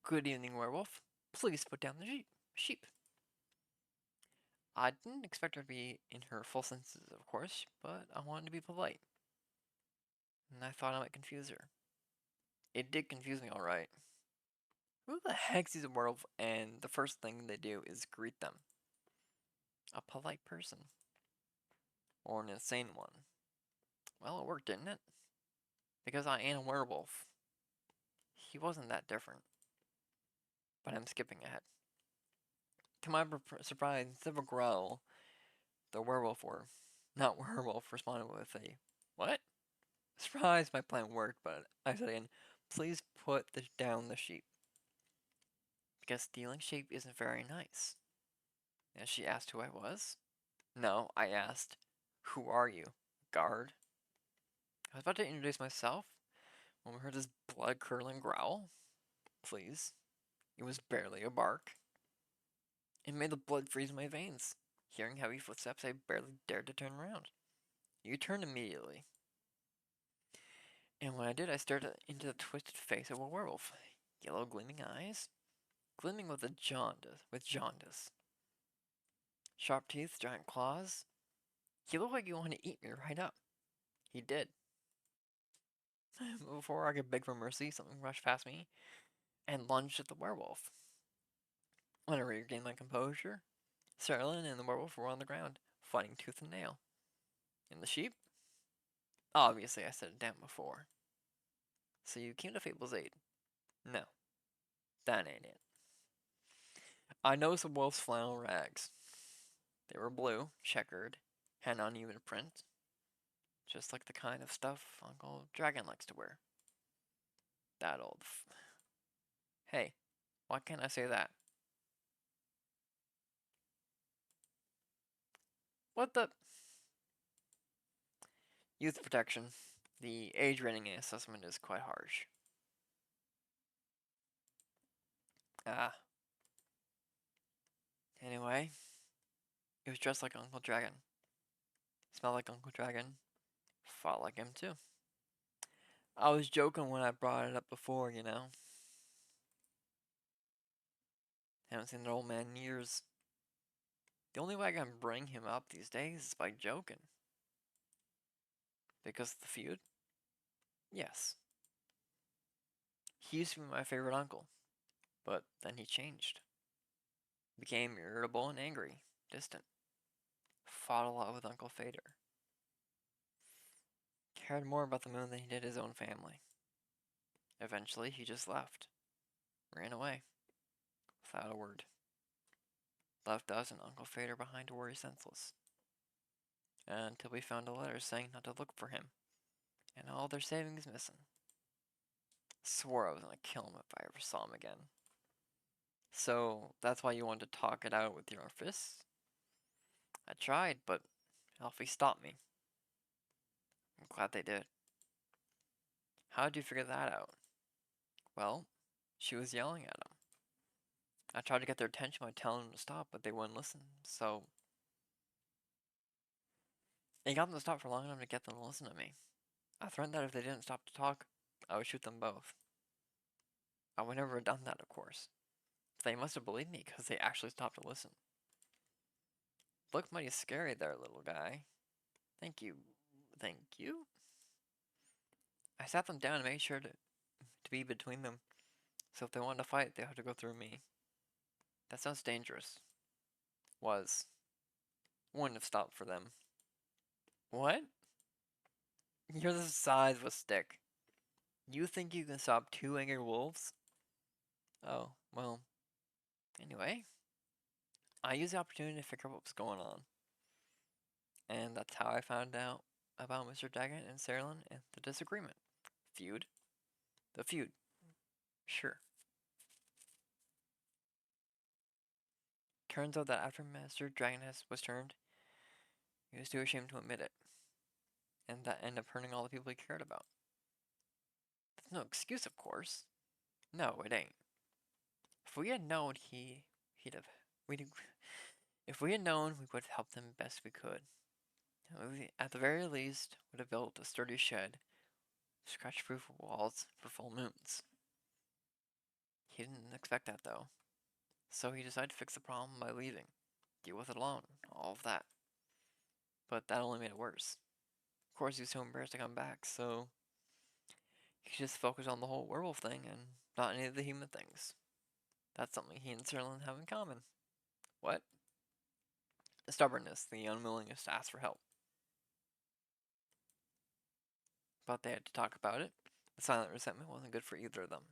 "Good evening, werewolf. Please put down the sheep." I didn't expect her to be in her full senses, of course, but I wanted to be polite. And I thought I might confuse her. It did confuse me alright. Who the heck sees a werewolf and the first thing they do is greet them? A polite person. Or an insane one. Well, it worked, didn't it? Because I am a werewolf. He wasn't that different. But I'm skipping ahead. To my surprise, instead of a growl, the werewolf, or not werewolf, responded with a, "What?" Surprised my plan worked, but I said again, "Please put down the sheep." Because stealing sheep isn't very nice. And she asked who I was. No, I asked, "Who are you? Guard?" I was about to introduce myself when we heard this blood-curdling growl. Please. It was barely a bark. It made the blood freeze in my veins. Hearing heavy footsteps, I barely dared to turn around. You turned immediately. And when I did, I stared into the twisted face of a werewolf. Yellow gleaming eyes, gleaming with jaundice. Sharp teeth, giant claws. He looked like he wanted to eat me right up. He did. Before I could beg for mercy, something rushed past me and lunged at the werewolf. When I regained my composure, Serlin and the werewolf were on the ground, fighting tooth and nail. And the sheep? Obviously, I said it down before. So you came to Fable's aid? No, that ain't it. I noticed the wolf's flannel rags. They were blue, checkered, had an uneven print, just like the kind of stuff Uncle Dragon likes to wear. That old. Hey, why can't I say that? What the? Youth protection. The age rating assessment is quite harsh. Ah. Anyway, he was dressed like Uncle Dragon. Smelled like Uncle Dragon. Fought like him too. I was joking when I brought it up before, you know. Haven't seen an old man in years. The only way I can bring him up these days is by joking. Because of the feud? Yes. He used to be my favorite uncle. But then he changed. Became irritable and angry. Distant. Fought a lot with Uncle Fader. cared more about the moon than he did his own family. Eventually, he just left, ran away, without a word. Left us and Uncle Fader behind to worry senseless. Until we found a letter saying not to look for him, and all their savings missing. Swore I was gonna kill him if I ever saw him again. So that's why you wanted to talk it out with your fists? I tried, but Alfie stopped me. I'm glad they did. How did you figure that out? Well, she was yelling at him. I tried to get their attention by telling them to stop, but they wouldn't listen, so it got them to stop for long enough to get them to listen to me. I threatened that if they didn't stop to talk, I would shoot them both. I would never have done that, of course. They must have believed me because they actually stopped to listen. Looked mighty scary there, little guy. Thank you. Thank you? I sat them down and made sure to be between them. So if they wanted to fight, they had to go through me. That sounds dangerous. Was. Wouldn't have stopped for them. What? You're the size of a stick. You think you can stop two angry wolves? Oh, well. Anyway, I used the opportunity to figure out what was going on. And that's how I found out about Mr. Daggett and Sarah and the disagreement. Feud? The feud. Sure. Turns out that after Master Dragoness was turned, he was too ashamed to admit it. And that ended up hurting all the people he cared about. That's no excuse, of course. No, it ain't. If we had known he'd have, we'd, if we had known, we would have helped him best we could. We, at the very least, would have built a sturdy shed, scratch-proof walls for full moons. He didn't expect that, though. So he decided to fix the problem by leaving. Deal with it alone. All of that. But that only made it worse. Of course, he was too embarrassed to come back, so he just focused on the whole werewolf thing and not any of the human things. That's something he and Serlin have in common. What? The stubbornness, the unwillingness to ask for help. But they had to talk about it. The silent resentment wasn't good for either of them.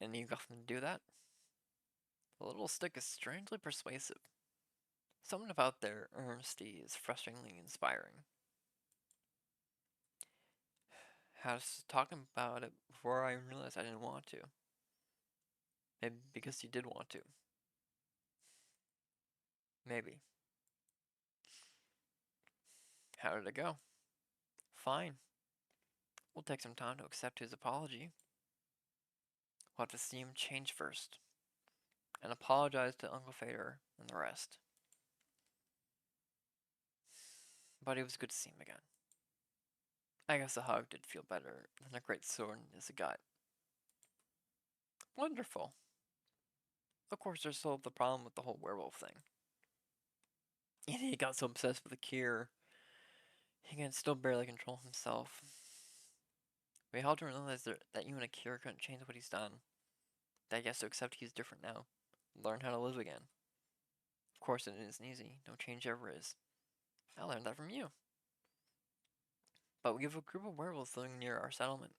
And you got them to do that? The little stick is strangely persuasive. Something about their earnesty is frustratingly inspiring. I was talking about it before I realized I didn't want to. Maybe because you did want to. Maybe. How did it go? Fine. We'll take some time to accept his apology. We'll have to see him change first. And apologize to Uncle Fader and the rest. But it was good to see him again. I guess a hug did feel better than a great sword in his gut. Wonderful. Of course, there's still the problem with the whole werewolf thing. And he got so obsessed with the cure, he can still barely control himself. We helped him realize that you and a cure couldn't change what he's done. That he has to accept he's different now. Learn how to live again. Of course, it isn't easy. No change ever is. I learned that from you. But we have a group of werewolves living near our settlement.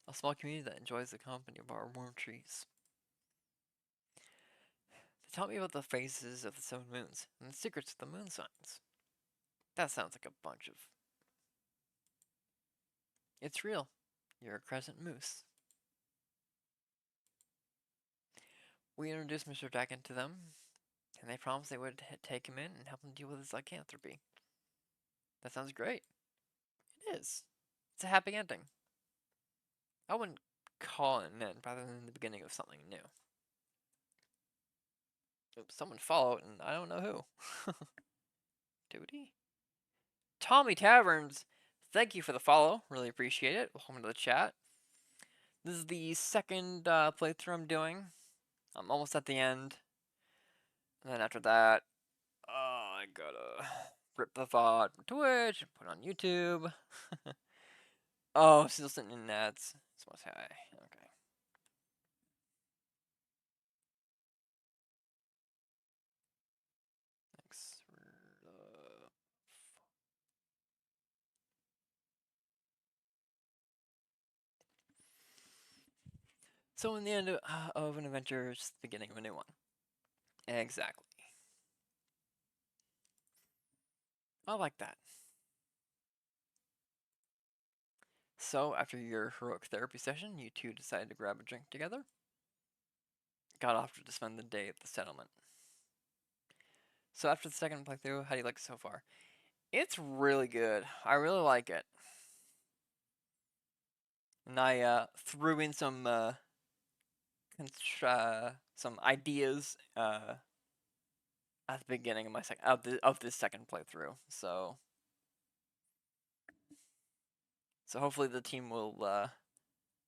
A small community that enjoys the company of our warm trees. They taught me about the phases of the 7 moons and the secrets of the moon signs. That sounds like a bunch of... It's real. You're a crescent moose. We introduced Mr. Daggett to them, and they promised they would take him in and help him deal with his lycanthropy. That sounds great. It is. It's a happy ending. I wouldn't call it an end rather than the beginning of something new. Oops, someone followed, and I don't know who. Duty? Tommy Taverns, thank you for the follow. Really appreciate it. Welcome to the chat. This is the second playthrough I'm doing. I'm almost at the end. And then after that, I gotta rip the VOD from Twitch and put it on YouTube. Oh, still sitting in ads. That's what's high. Okay. Thanks for the So in the end of an adventure, it's the beginning of a new one. Exactly. I like that. So after your heroic therapy session, you two decided to grab a drink together. Got offered to spend the day at the settlement. So after the second playthrough, how do you like it so far? It's really good. I really like it. And I threw in some ideas at the beginning of my of this second playthrough. So hopefully the team will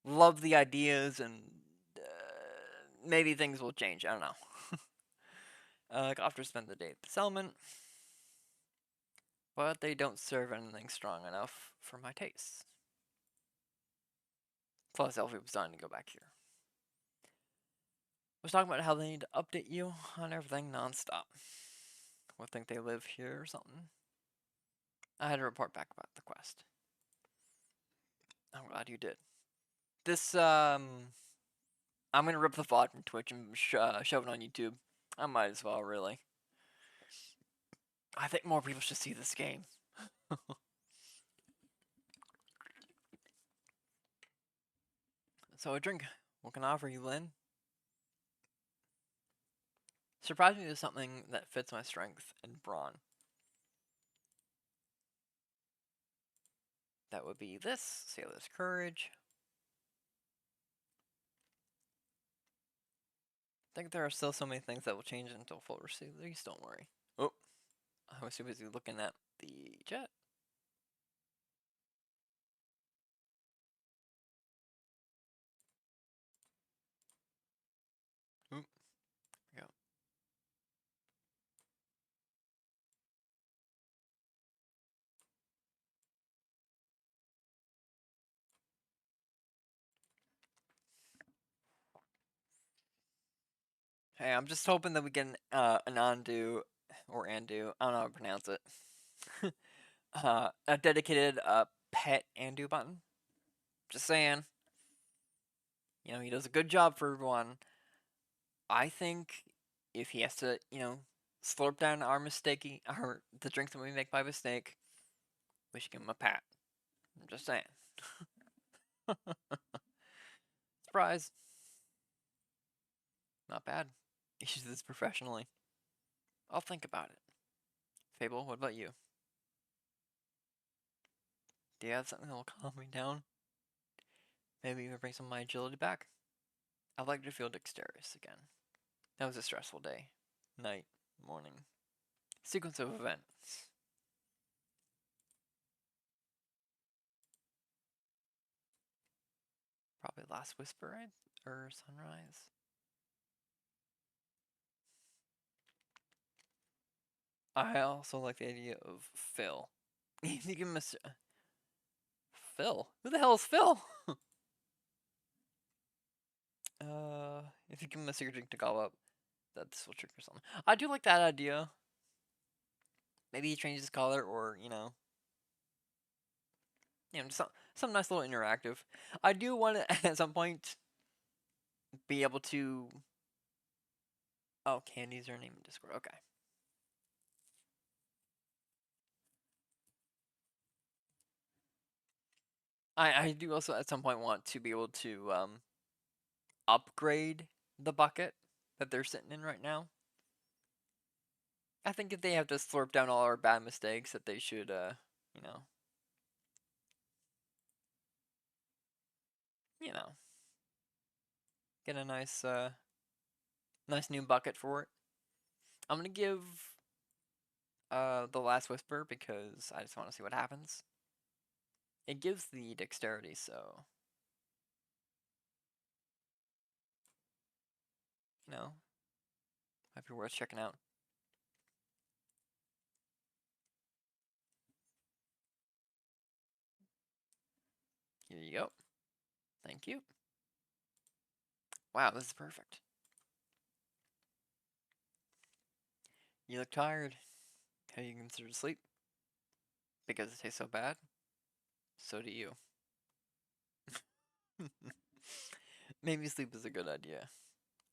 love the ideas and maybe things will change. I don't know. After spend the day at the settlement, but they don't serve anything strong enough for my taste. Plus, Elfie was dying to go back here. Was talking about how they need to update you on everything nonstop. Would think they live here or something. I had to report back about the quest. I'm glad you did. This I'm gonna rip the VOD from Twitch and shove it on YouTube. I might as well, really. I think more people should see this game. So a drink. What can I offer you, Lynn? Surprisingly, is something that fits my strength and brawn. That would be this, Sailor's Courage. I think there are still so many things that will change until full release, don't worry. Oh, I was too busy looking at the chat. Oop, go. Hey, I'm just hoping that we get an undo or undo. I don't know how to pronounce it. A dedicated pet undo button. Just saying. You know, he does a good job for everyone. I think if he has to, slurp down our mistake, or the drink that we make by mistake, we should give him a pat. I'm just saying. Surprise. Not bad. You should do this professionally. I'll think about it. Fable, what about you? Do you have something that will calm me down? Maybe even bring some of my agility back? I'd like to feel dexterous again. That was a stressful day. Night, morning. Sequence of events. Probably Last Whisper, right? Or Sunrise. I also like the idea of Phil. If you give him Phil? Who the hell is Phil? If you give him a secret drink to gobble up, this will trigger something. I do like that idea. Maybe he changes his color, or just some nice little interactive. I do want to at some point be able to. Oh, Candy's her name in Discord. Okay. I do also at some point want to be able to upgrade the bucket that they're sitting in right now. I think if they have to slurp down all our bad mistakes, that they should you know, you know, get a nice new bucket for it. I'm gonna give the Last Whisper because I just want to see what happens. It gives the dexterity, so might be worth checking out. Here you go. Thank you. Wow, this is perfect. You look tired. Have you considered sleep? Because it tastes so bad? So do you. Maybe sleep is a good idea.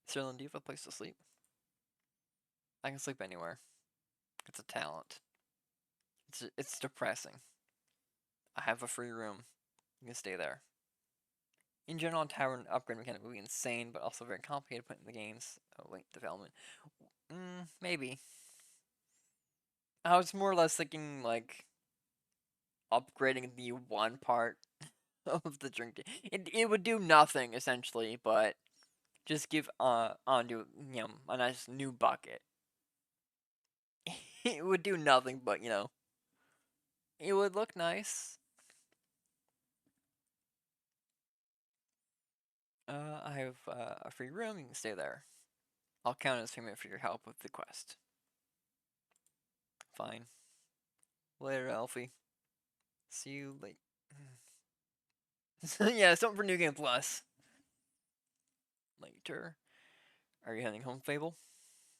Sterling, do you have a place to sleep? I can sleep anywhere. It's a talent. It's depressing. I have a free room. You can stay there. In general, Tavern upgrade mechanic would be insane, but also very complicated to put in the game's late development. Maybe. I was more or less thinking like upgrading the one part of the drink. It would do nothing essentially, but just give onto a nice new bucket. It would do nothing, but it would look nice. I have a free room. You can stay there. I'll count as payment for your help with the quest. Fine. Later, Alfie. See you late. Yeah, something for New Game Plus. Later. Are you heading home, Fable?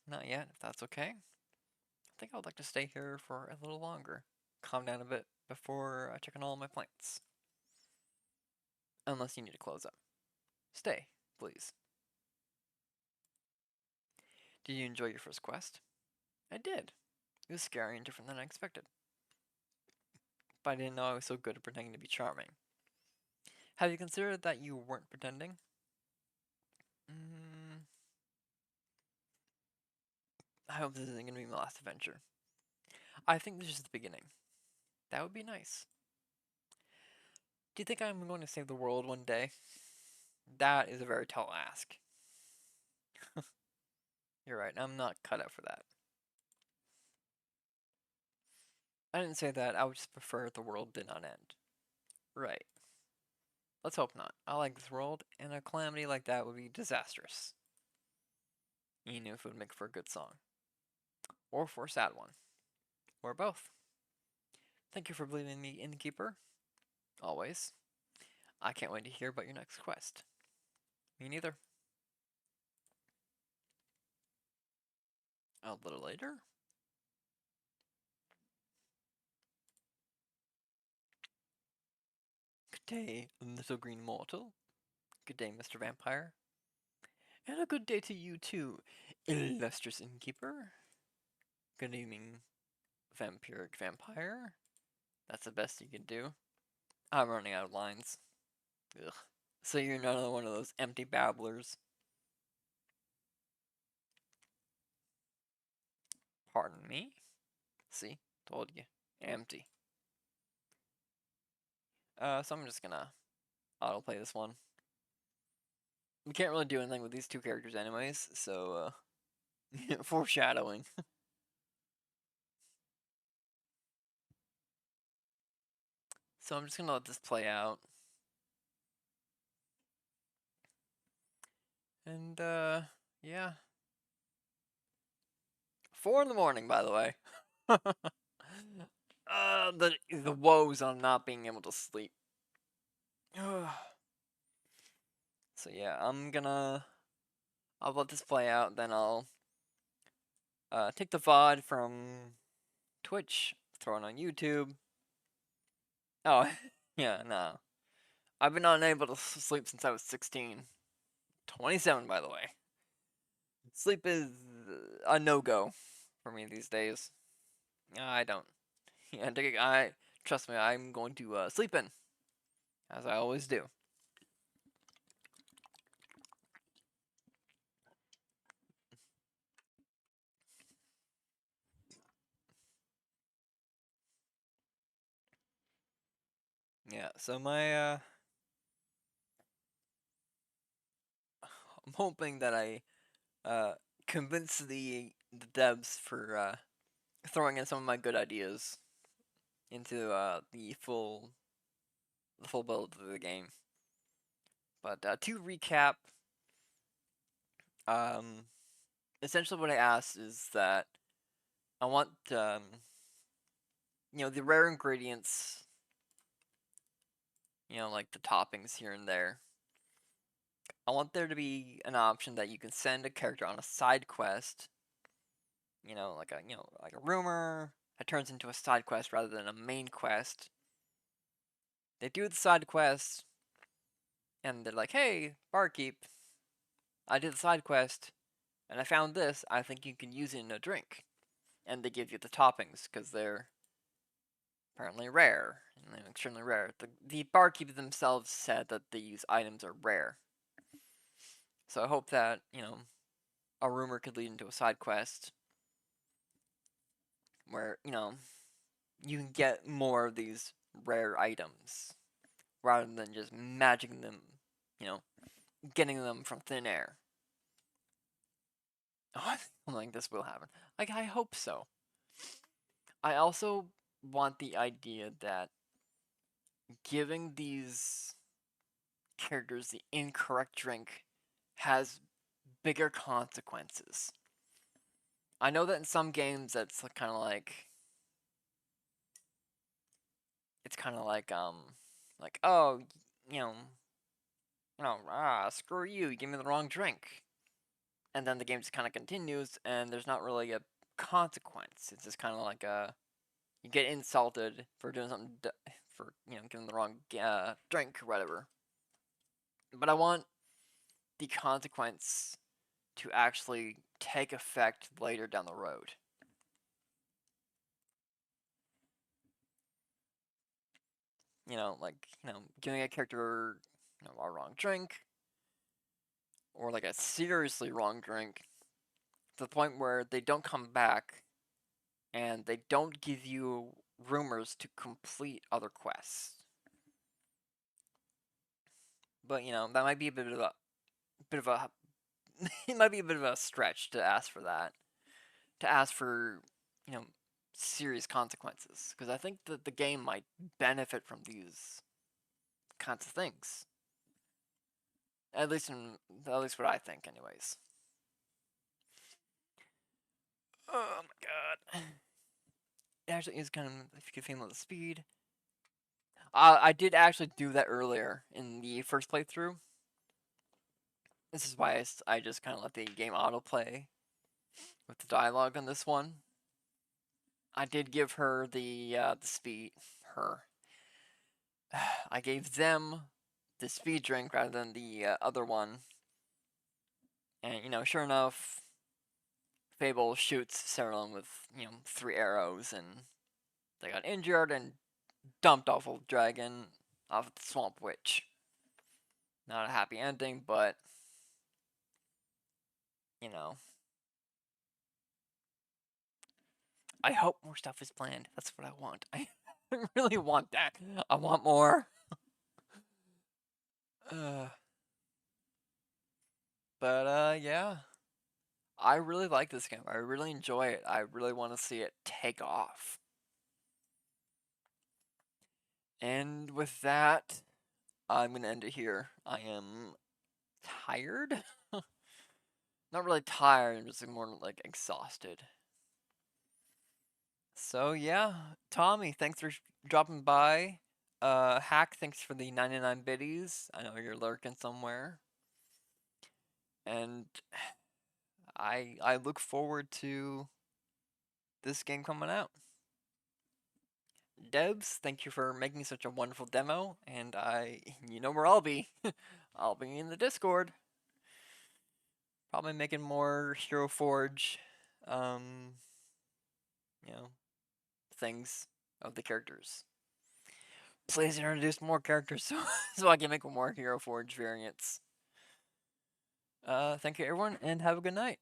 Not yet, if that's okay. I think I would like to stay here for a little longer. Calm down a bit before I check on all my plants. Unless you need to close up. Stay, please. Did you enjoy your first quest? I did. It was scary and different than I expected. But I didn't know I was so good at pretending to be charming. Have you considered that you weren't pretending? I hope this isn't going to be my last adventure. I think this is the beginning. That would be nice. Do you think I'm going to save the world one day? That is a very tall ask. You're right, I'm not cut out for that. I didn't say that, I would just prefer the world did not end. Right. Let's hope not. I like this world, and a calamity like that would be disastrous. You knew if it would make for a good song. Or for a sad one. Or both. Thank you for believing in me, Innkeeper. Always. I can't wait to hear about your next quest. Me neither. A little later? Good day, little green mortal. Good day, Mr. Vampire. And a good day to you too, illustrious innkeeper. Good evening, vampiric vampire. That's the best you can do. I'm running out of lines. Ugh. So you're another one of those empty babblers. Pardon me? See? Told you. Empty. So I'm just gonna autoplay this one. We can't really do anything with these two characters anyways, so, foreshadowing. So I'm just gonna let this play out. And, yeah. 4 in the morning, by the way. The woes on not being able to sleep. So yeah, I'll let this play out, then I'll take the VOD from Twitch, throw it on YouTube. Oh, yeah, no. I've been unable to sleep since I was 16. 27, by the way. Sleep is a no-go for me these days. I don't. Yeah, trust me, I'm going to sleep in, as I always do. Yeah, so I'm hoping that I convince the devs for throwing in some of my good ideas into the full build of the game. But to recap, um, essentially what I asked is that I want the rare ingredients, like the toppings here and there. I want there to be an option that you can send a character on a side quest, like a rumor that turns into a side quest rather than a main quest. They do the side quest, and they're like, "Hey, barkeep, I did the side quest, and I found this. I think you can use it in a drink." And they give you the toppings because they're apparently rare, extremely rare. The barkeep themselves said that these items are rare. So I hope that a rumor could lead into a side quest where you can get more of these rare items rather than just magicking them, you know, getting them from thin air. Oh, I'm like this will happen. Like I hope so. I also want the idea that giving these characters the incorrect drink has bigger consequences. I know that in some games that's kind of like it's kind of like oh you know screw you, you give me the wrong drink, and then the game just kind of continues and there's not really a consequence. It's just kind of like you get insulted for doing something for getting the wrong drink or whatever. But I want the consequence to actually take effect later down the road. Like giving a character a wrong drink or like a seriously wrong drink to the point where they don't come back and they don't give you rumors to complete other quests. But that might be a bit of a it might be a bit of a stretch to ask for that. To ask for, you know, serious consequences because I think that the game might benefit from these kinds of things. At least what I think anyways. Oh my god. It actually is kind of if you can feel the speed. I did actually do that earlier in the first playthrough. This is why I just kind of let the game autoplay with the dialogue on this one. I did give her the speed. Her. I gave them the speed drink rather than the other one. And sure enough, Fable shoots Cerulean with 3 arrows, and they got injured and dumped off of Dragon off of the Swamp Witch. Not a happy ending, but you know, I hope more stuff is planned. That's what I want. I really want that. I want more. Uh, but yeah, I really like this game. I really enjoy it. I really want to see it take off. And with that, I'm gonna end it here. I am tired. Not really tired, I'm just more like exhausted. So yeah, Tommy, thanks for dropping by. Hack, thanks for the 99 biddies. I know you're lurking somewhere. And I look forward to this game coming out. Debs, thank you for making such a wonderful demo, and you know where I'll be. I'll be in the Discord. Probably making more Hero Forge, um, you know, things of the characters. Please introduce more characters so I can make more Hero Forge variants. Thank you everyone, and have a good night.